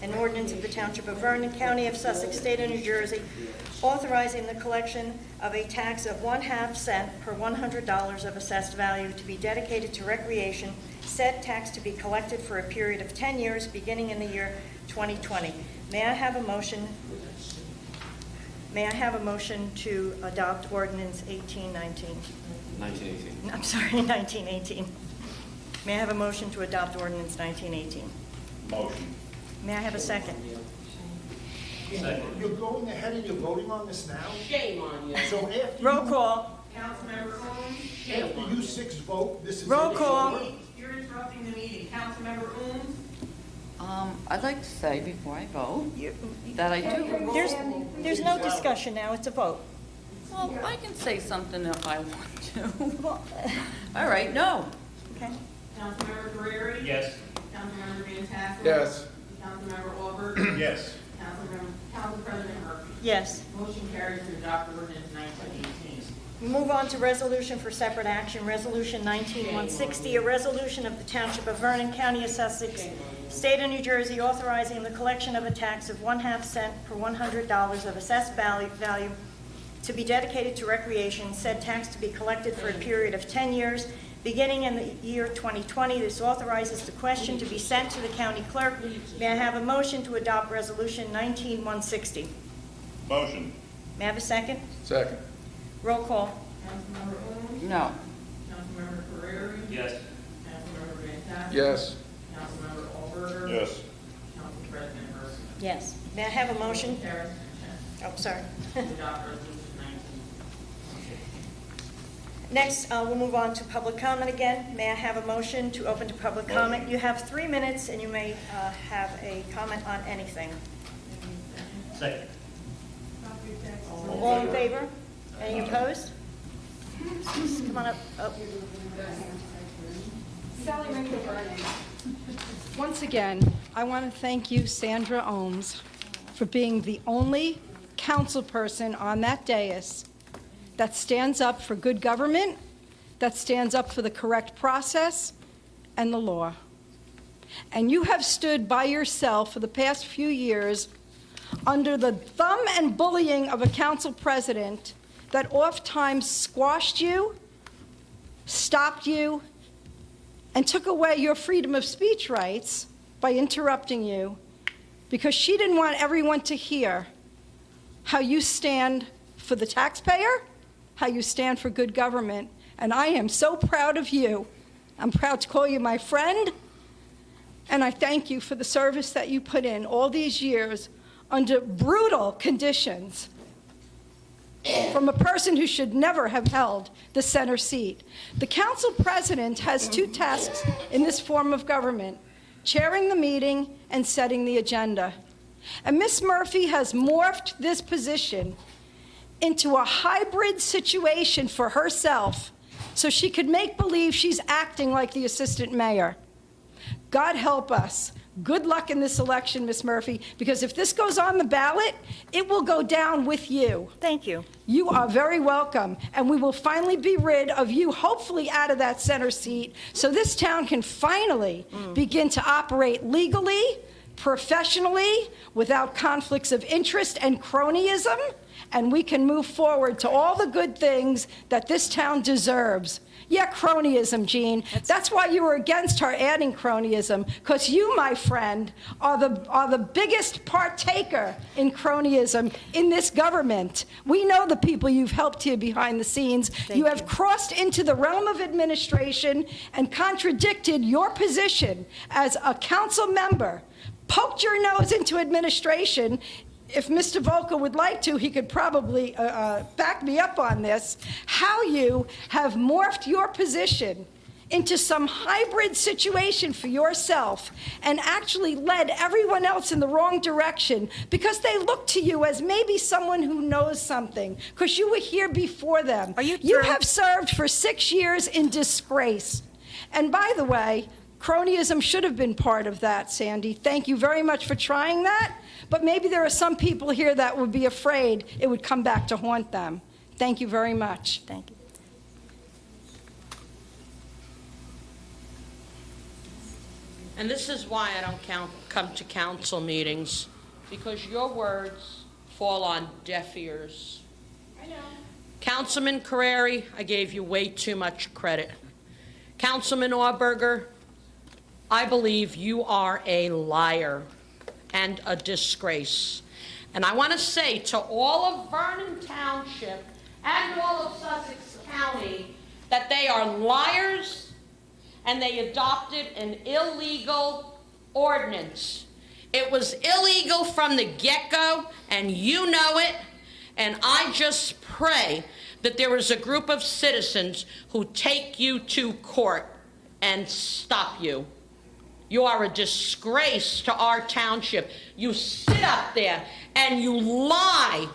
an ordinance of the Township of Vernon, County of Sussex, State of New Jersey, authorizing the collection of a tax of 1/2 cent per $100 of assessed value to be dedicated to recreation, said tax to be collected for a period of 10 years beginning in the year 2020. May I have a motion? May I have a motion to adopt ordinance 1819? 1918. I'm sorry, 1918. May I have a motion to adopt ordinance 1918? Motion. May I have a second? You're going ahead and you're voting on this now? Shame on you. So after Roll you, call. Councilmember Coombs? Shame after on you you. six vote, this is. Roll it? call. You're interrupting the meeting. Councilmember Coombs? I'd like to say before I vote You- that I do. There's no discussion now, it's a vote. Well, I can say something if I want to. Well, All right, no. okay. Councilmember Guerrieri? Yes. Councilmember Van Tassel? Yes. Councilmember Auburn? Yes. Council President Murphy? Yes. Motion carries to adopt ordinance 1918. We move on to resolution for separate action, Resolution 19160, a resolution of the Township of Vernon, County of Sussex, State of New Jersey, authorizing the collection of a tax of 1/2 cent per $100 of assessed value to be dedicated to recreation, said tax to be collected for a period of 10 years, beginning in the year 2020. This authorizes the question to be sent to the county clerk. May I have a motion to adopt Resolution 19160? Motion. May I have a second? Second. Roll call. Councilmember Coombs? No. Councilmember Guerrieri? Yes. Councilmember Van Tassel? Yes. Councilmember Auburn? Yes. Council President Murphy? Yes. May I have a motion? Carries Oh, sorry. to adopt resolution 19. Next, we'll move on to public comment again. May I have a motion to open to public comment? You have 3 minutes, and you may have a comment on anything. Second. All in favor? Any opposed? Come on up. Oh. Once again, I want to thank you, Sandra Ohms, for being the only council person on that dais that stands up for good government, that stands up for the correct process and the law. And you have stood by yourself for the past few years under the thumb and bullying of a council president that oft-times squashed you, stopped you, and took away your freedom of speech rights by interrupting you because she didn't want everyone to hear how you stand for the taxpayer, how you stand for good government, and I am so proud of you. I'm proud to call you my friend, and I thank you for the service that you put in all these years under brutal conditions from a person who should never have held the center seat. The council president has 2 tasks in this form of government: chairing the meeting and setting the agenda. And Ms. Murphy has morphed this position into a hybrid situation for herself so she could make believe she's acting like the assistant mayor. God help us Good luck in this election, Ms. Murphy, because if this goes on the ballot, it will go down with you. Thank you. You are very welcome, and we will finally be rid of you, hopefully out of that center seat, so this town can finally begin to operate legally, professionally, without conflicts of interest and cronyism, and we can move forward to all the good things that this town deserves. Yeah, cronyism, Jean. That's why you were against her adding cronyism, because you, my friend, are the biggest partaker in cronyism in this government. We know the people you've helped here behind the scenes. You have crossed into the realm of administration and contradicted your position as a council member, poked your nose into administration. If Mr. Volker would like to, he could probably back me up on this, how you have morphed your position into some hybrid situation for yourself and actually led everyone else in the wrong direction because they look to you as maybe someone who knows something, because you were here before them. You have served for 6 years in disgrace. And by the way, cronyism should have been part of that, Sandy. Thank you very much for trying that. But maybe there are some people here that would be afraid it would come back to haunt them. Thank you very much. Thank you. And this is why I don't come to council meetings, because your words fall on deaf ears. I know. Councilman Carreri, I gave you way too much credit. Councilman Auberger, I believe you are a liar and a disgrace. And I want to say to all of Vernon Township and all of Sussex County that they are liars and they adopted an illegal ordinance. It was illegal from the get-go, and you know it, and I just pray that there is a group of citizens who take you to court and stop you. You are a disgrace to our township. You sit up there and you lie,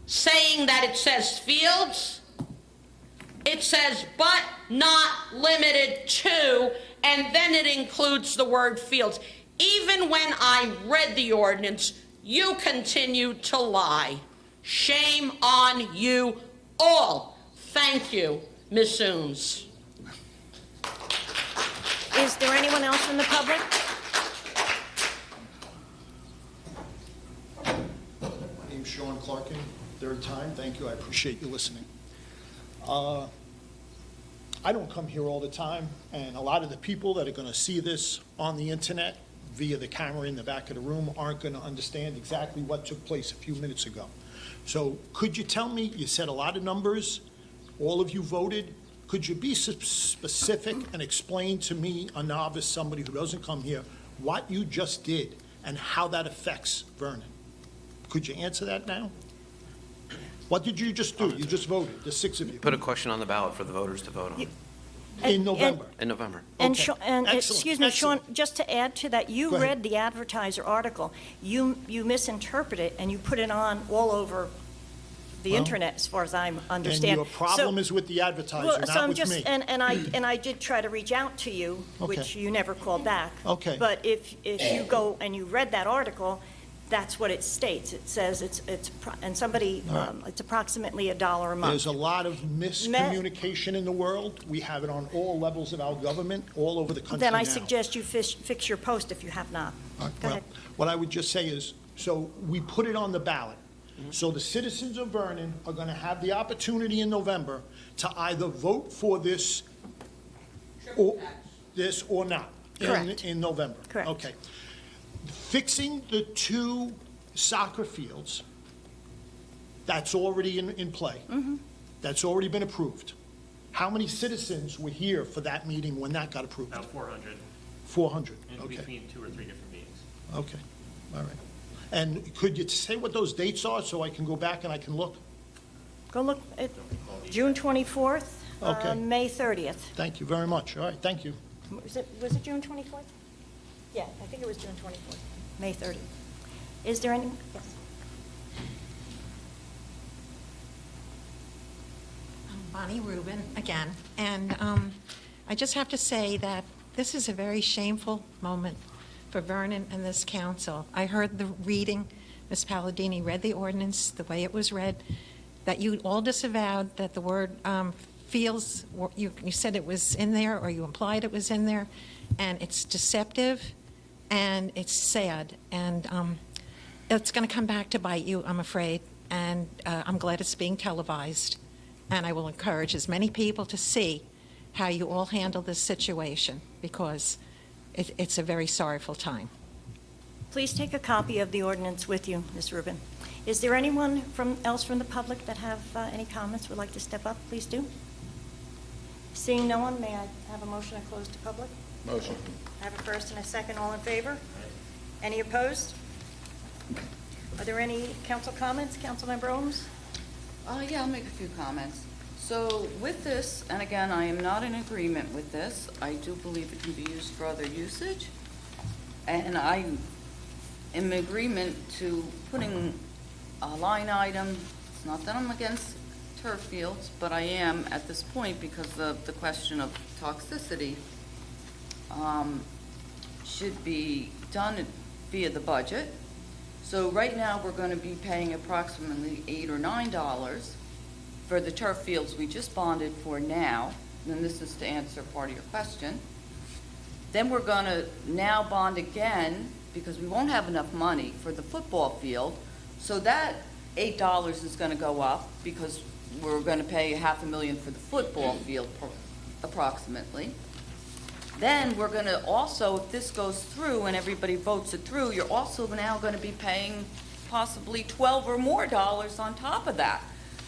saying that it says fields. It says but not limited to, and then it includes the word fields. Even when I read the ordinance, you continued to lie. Shame on you all. Thank you, Ms. Ooms. Is there anyone else in the public? My name's Sean Clarkin, third time. Thank you. I appreciate you listening. I don't come here all the time, and a lot of the people that are going to see this on the internet via the camera in the back of the room aren't going to understand exactly what took place a few minutes ago. So could you tell me, you said a lot of numbers, all of you voted. Could you be specific and explain to me, a novice, somebody who doesn't come here, what you just did and how that affects Vernon? Could you answer that now? What did you just do? You just voted, the 6 of you. Put a question on the ballot for the voters to vote on. In November. In November. And, Okay. Excellent, excuse me, Sean, excellent. just to add to that, you Go ahead. read the Advertiser article. You misinterpreted it, and you put it on all over the Well, internet, as far as I And understand. your problem is with the advertiser, Well, so not I'm with just, me. and I did try to reach out to you, which Okay. you never called back. Okay. But if you go and you read that article, that's what it states. It says and somebody, All right. it's approximately $1 a month. There's a lot of miscommunication in the world. We have it on all levels of our government, all over the country Then I now. suggest you fix your post if you have not. Go Well, ahead. what I would just say is, so we put it on the ballot. So the citizens of Vernon are going to have the opportunity in November to either vote for this or not. Correct. In November. Correct. Okay. Fixing the 2 soccer fields, that's already in play. That's already been approved. How many citizens were here for that meeting when that got approved? About 400, 400, in okay. between 2 or 3 different meetings. Okay, all right. And could you say what those dates are so I can go back and I can look? Go look at June 24th, Okay. May 30th. Thank you very much. All right, thank you. Was it June 24th? Yeah, I think it was June 24th, May 30th. Is there any, yes. Bonnie Rubin again, and I just have to say that this is a very shameful moment for Vernon and this council. I heard the reading, Ms. Palladini read the ordinance the way it was read, that you all disavowed that the word feels, you said it was in there, or you implied it was in there, and it's deceptive, and it's sad, and it's going to come back to bite you, I'm afraid, and I'm glad it's being televised, and I will encourage as many people to see how you all handle this situation, because it's a very sorrowful time. Please take a copy of the ordinance with you, Ms. Rubin. Is there anyone else from the public that have any comments, would like to step up? Please do. Seeing no one, may I have a motion to close to public? Motion. I have a first and a second. All in favor? Any opposed? Are there any council comments? Councilmember Ohms? Yeah, I'll make a few comments. So with this, and again, I am not in agreement with this, I do believe it can be used for other usage, and I am in agreement to putting a line item. It's not that I'm against turf fields, but I am at this point because of the question of toxicity should be done via the budget. So right now, we're going to be paying approximately $8 or $9 for the turf fields we just bonded for now, and this is to answer part of your question. Then we're going to now bond again, because we won't have enough money for the football field, so that $8 is going to go up, because we're going to pay $500,000 for the football field approximately. Then we're going to also, if this goes through and everybody votes it through, you're also now going to be paying possibly $12 or more on top of that.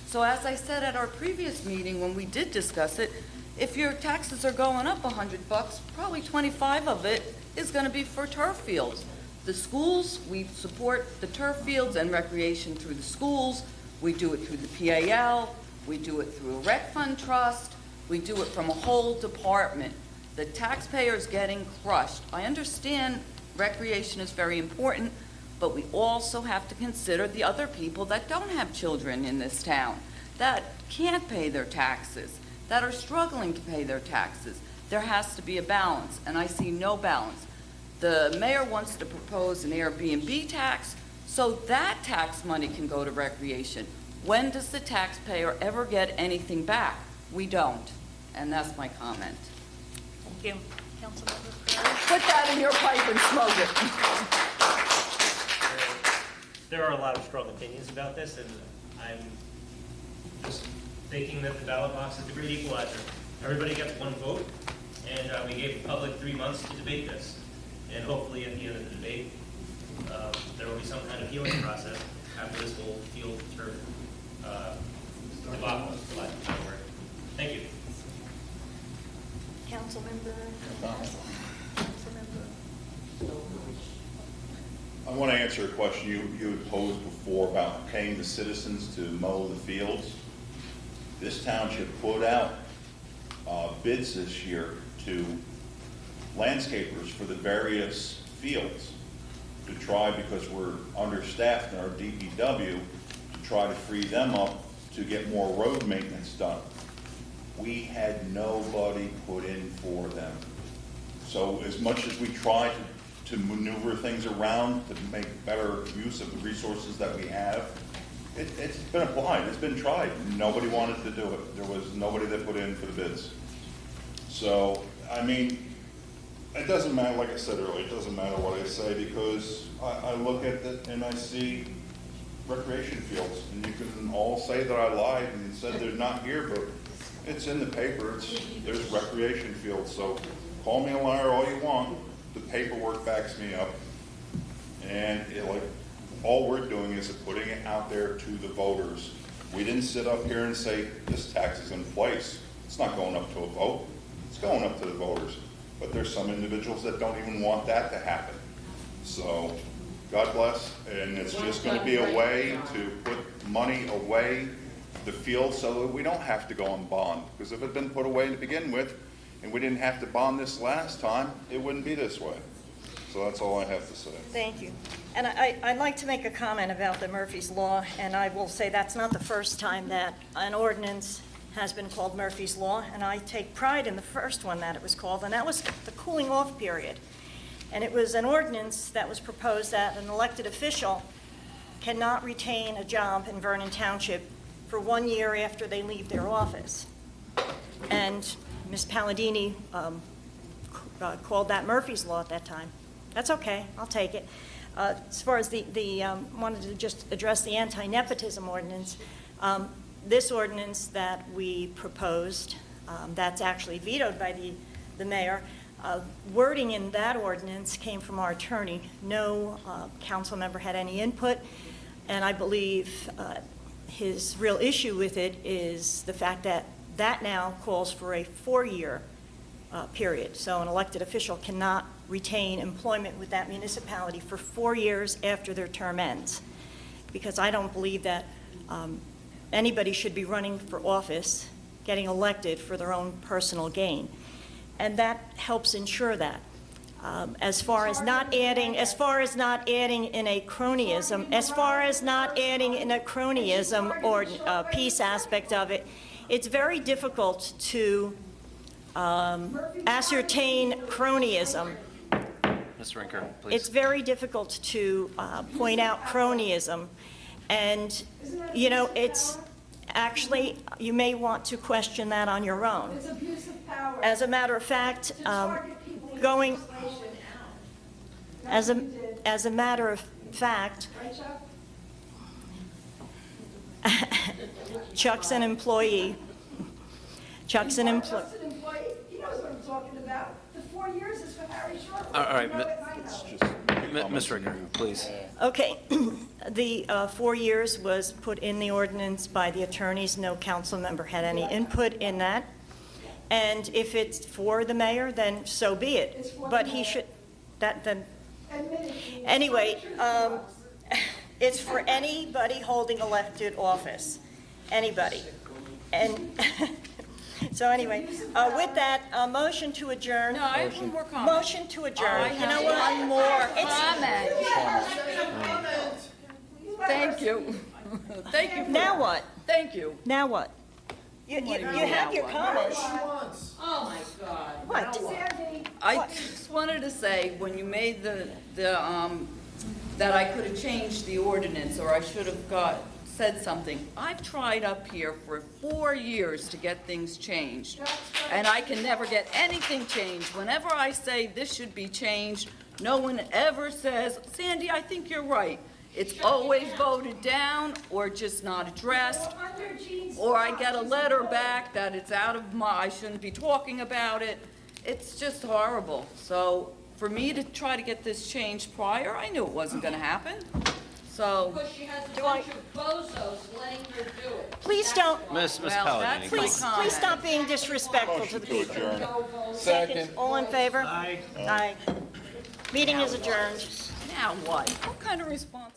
So as I said at our previous meeting when we did discuss it, if your taxes are going up $100, probably 25 of it is going to be for turf fields. The schools, we support the turf fields and recreation through the schools. We do it through the PAL. We do it through a rec fund trust. We do it from a whole department. The taxpayer's getting crushed. I understand recreation is very important, but we also have to consider the other people that don't have children in this town, that can't pay their taxes, that are struggling to pay their taxes. There has to be a balance, and I see no balance. The mayor wants to propose an Airbnb tax, so that tax money can go to recreation. When does the taxpayer ever get anything back? We don't, and that's my comment. Thank you. Councilmember Perry? Put that in your pipe and smoke it. There are a lot of strong opinions about this, and I'm just thinking that the ballot box is the great equalizer. Everybody gets one vote, and we gave the public 3 months to debate this. And hopefully at the end of the debate, there will be some kind of healing process after this whole field turf debacle, for lack of a better word. Thank you. Councilmember? I want to answer a question you had posed before about paying the citizens to mow the fields. This township put out bids this year to landscapers for the various fields to try, because we're understaffed in our DPW, to try to free them up to get more road maintenance done. We had nobody put in for them. So as much as we try to maneuver things around to make better use of the resources that we have, it's been applied, it's been tried. Nobody wanted to do it. There was nobody that put in for the bids. So, I mean, it doesn't matter, like I said earlier, it doesn't matter what I say, because I look at it and I see recreation fields, and you can all say that I lied and said they're not here, but it's in the paper. There's recreation fields, so call me a liar all you want. The paperwork backs me up, and all we're doing is putting it out there to the voters. We didn't sit up here and say this tax is in place. It's not going up to a vote. It's going up to the voters. But there's some individuals that don't even want that to happen. So, God bless, and it's just going to be a way to put money away the field so that we don't have to go on bond. Because if it had been put away to begin with, and we didn't have to bond this last time, it wouldn't be this way. So that's all I have to say. Thank you. And I'd like to make a comment about the Murphy's Law, and I will say that's not the first time that an ordinance has been called Murphy's Law, and I take pride in the first one that it was called, and that was the cooling off period. And it was an ordinance that was proposed that an elected official cannot retain a job in Vernon Township for 1 year after they leave their office. And Ms. Palladini called that Murphy's Law at that time. That's okay, I'll take it. As far as wanted to just address the anti-nepotism ordinance, this ordinance that we proposed, that's actually vetoed by the mayor, wording in that ordinance came from our attorney. No council member had any input, and I believe his real issue with it is the fact that that now calls for a 4-year period. So an elected official cannot retain employment with that municipality for 4 years after their term ends, because I don't believe that anybody should be running for office, getting elected for their own personal gain. And that helps ensure that. As far as not adding in a cronyism, or peace aspect of it, it's very difficult to ascertain cronyism. Ms. Rinker, please. It's very difficult to point out cronyism. And, you know, it's actually, you may want to question that on your own. It's abuse of power. As a matter of fact, To target people in going, legislation. as a matter of fact, Right, Chuck? Chuck's an employee. Chuck's an employee. Chuck's an employee. He knows what I'm talking about. The 4 years is for Harry Short. All right, You know it, I know. Ms. Rinker, please. Okay, the 4 years was put in the ordinance by the attorneys. No council member had any input in that. And if it's for the mayor, then so be it. It's for But the he mayor. should, then, Admit it, Gene. anyway, Tell the truth. it's for anybody holding elected office, anybody. And so anyway, with that, a motion to adjourn. No, I have one more comment. Motion to adjourn. You know what? One more It's- comment. Thank you. Thank you. Now what? Thank you. Now what? You have your comments. Oh, my God. What? Sandy, I just wanted to say, when you made that I could have changed the ordinance, or I should have said something, I've tried up here for 4 years to get things changed, and I can never get anything changed. Whenever I say this should be changed, no one ever says, Sandy, I think you're right. It's always voted down, or just not addressed, under Gene's or I get a letter back that it's out of I shouldn't be talking about it. It's just horrible. So for me to try to get this changed prior, I knew it wasn't gonna happen. So, Because she has a bunch of bozos letting her do it. Please don't, Miss well, Palladini, that's please. my please comment. stop being disrespectful to Motion the to people. adjourn. Second. All in favor? Aye. Aye. Meeting is adjourned. Now what? What kind of response?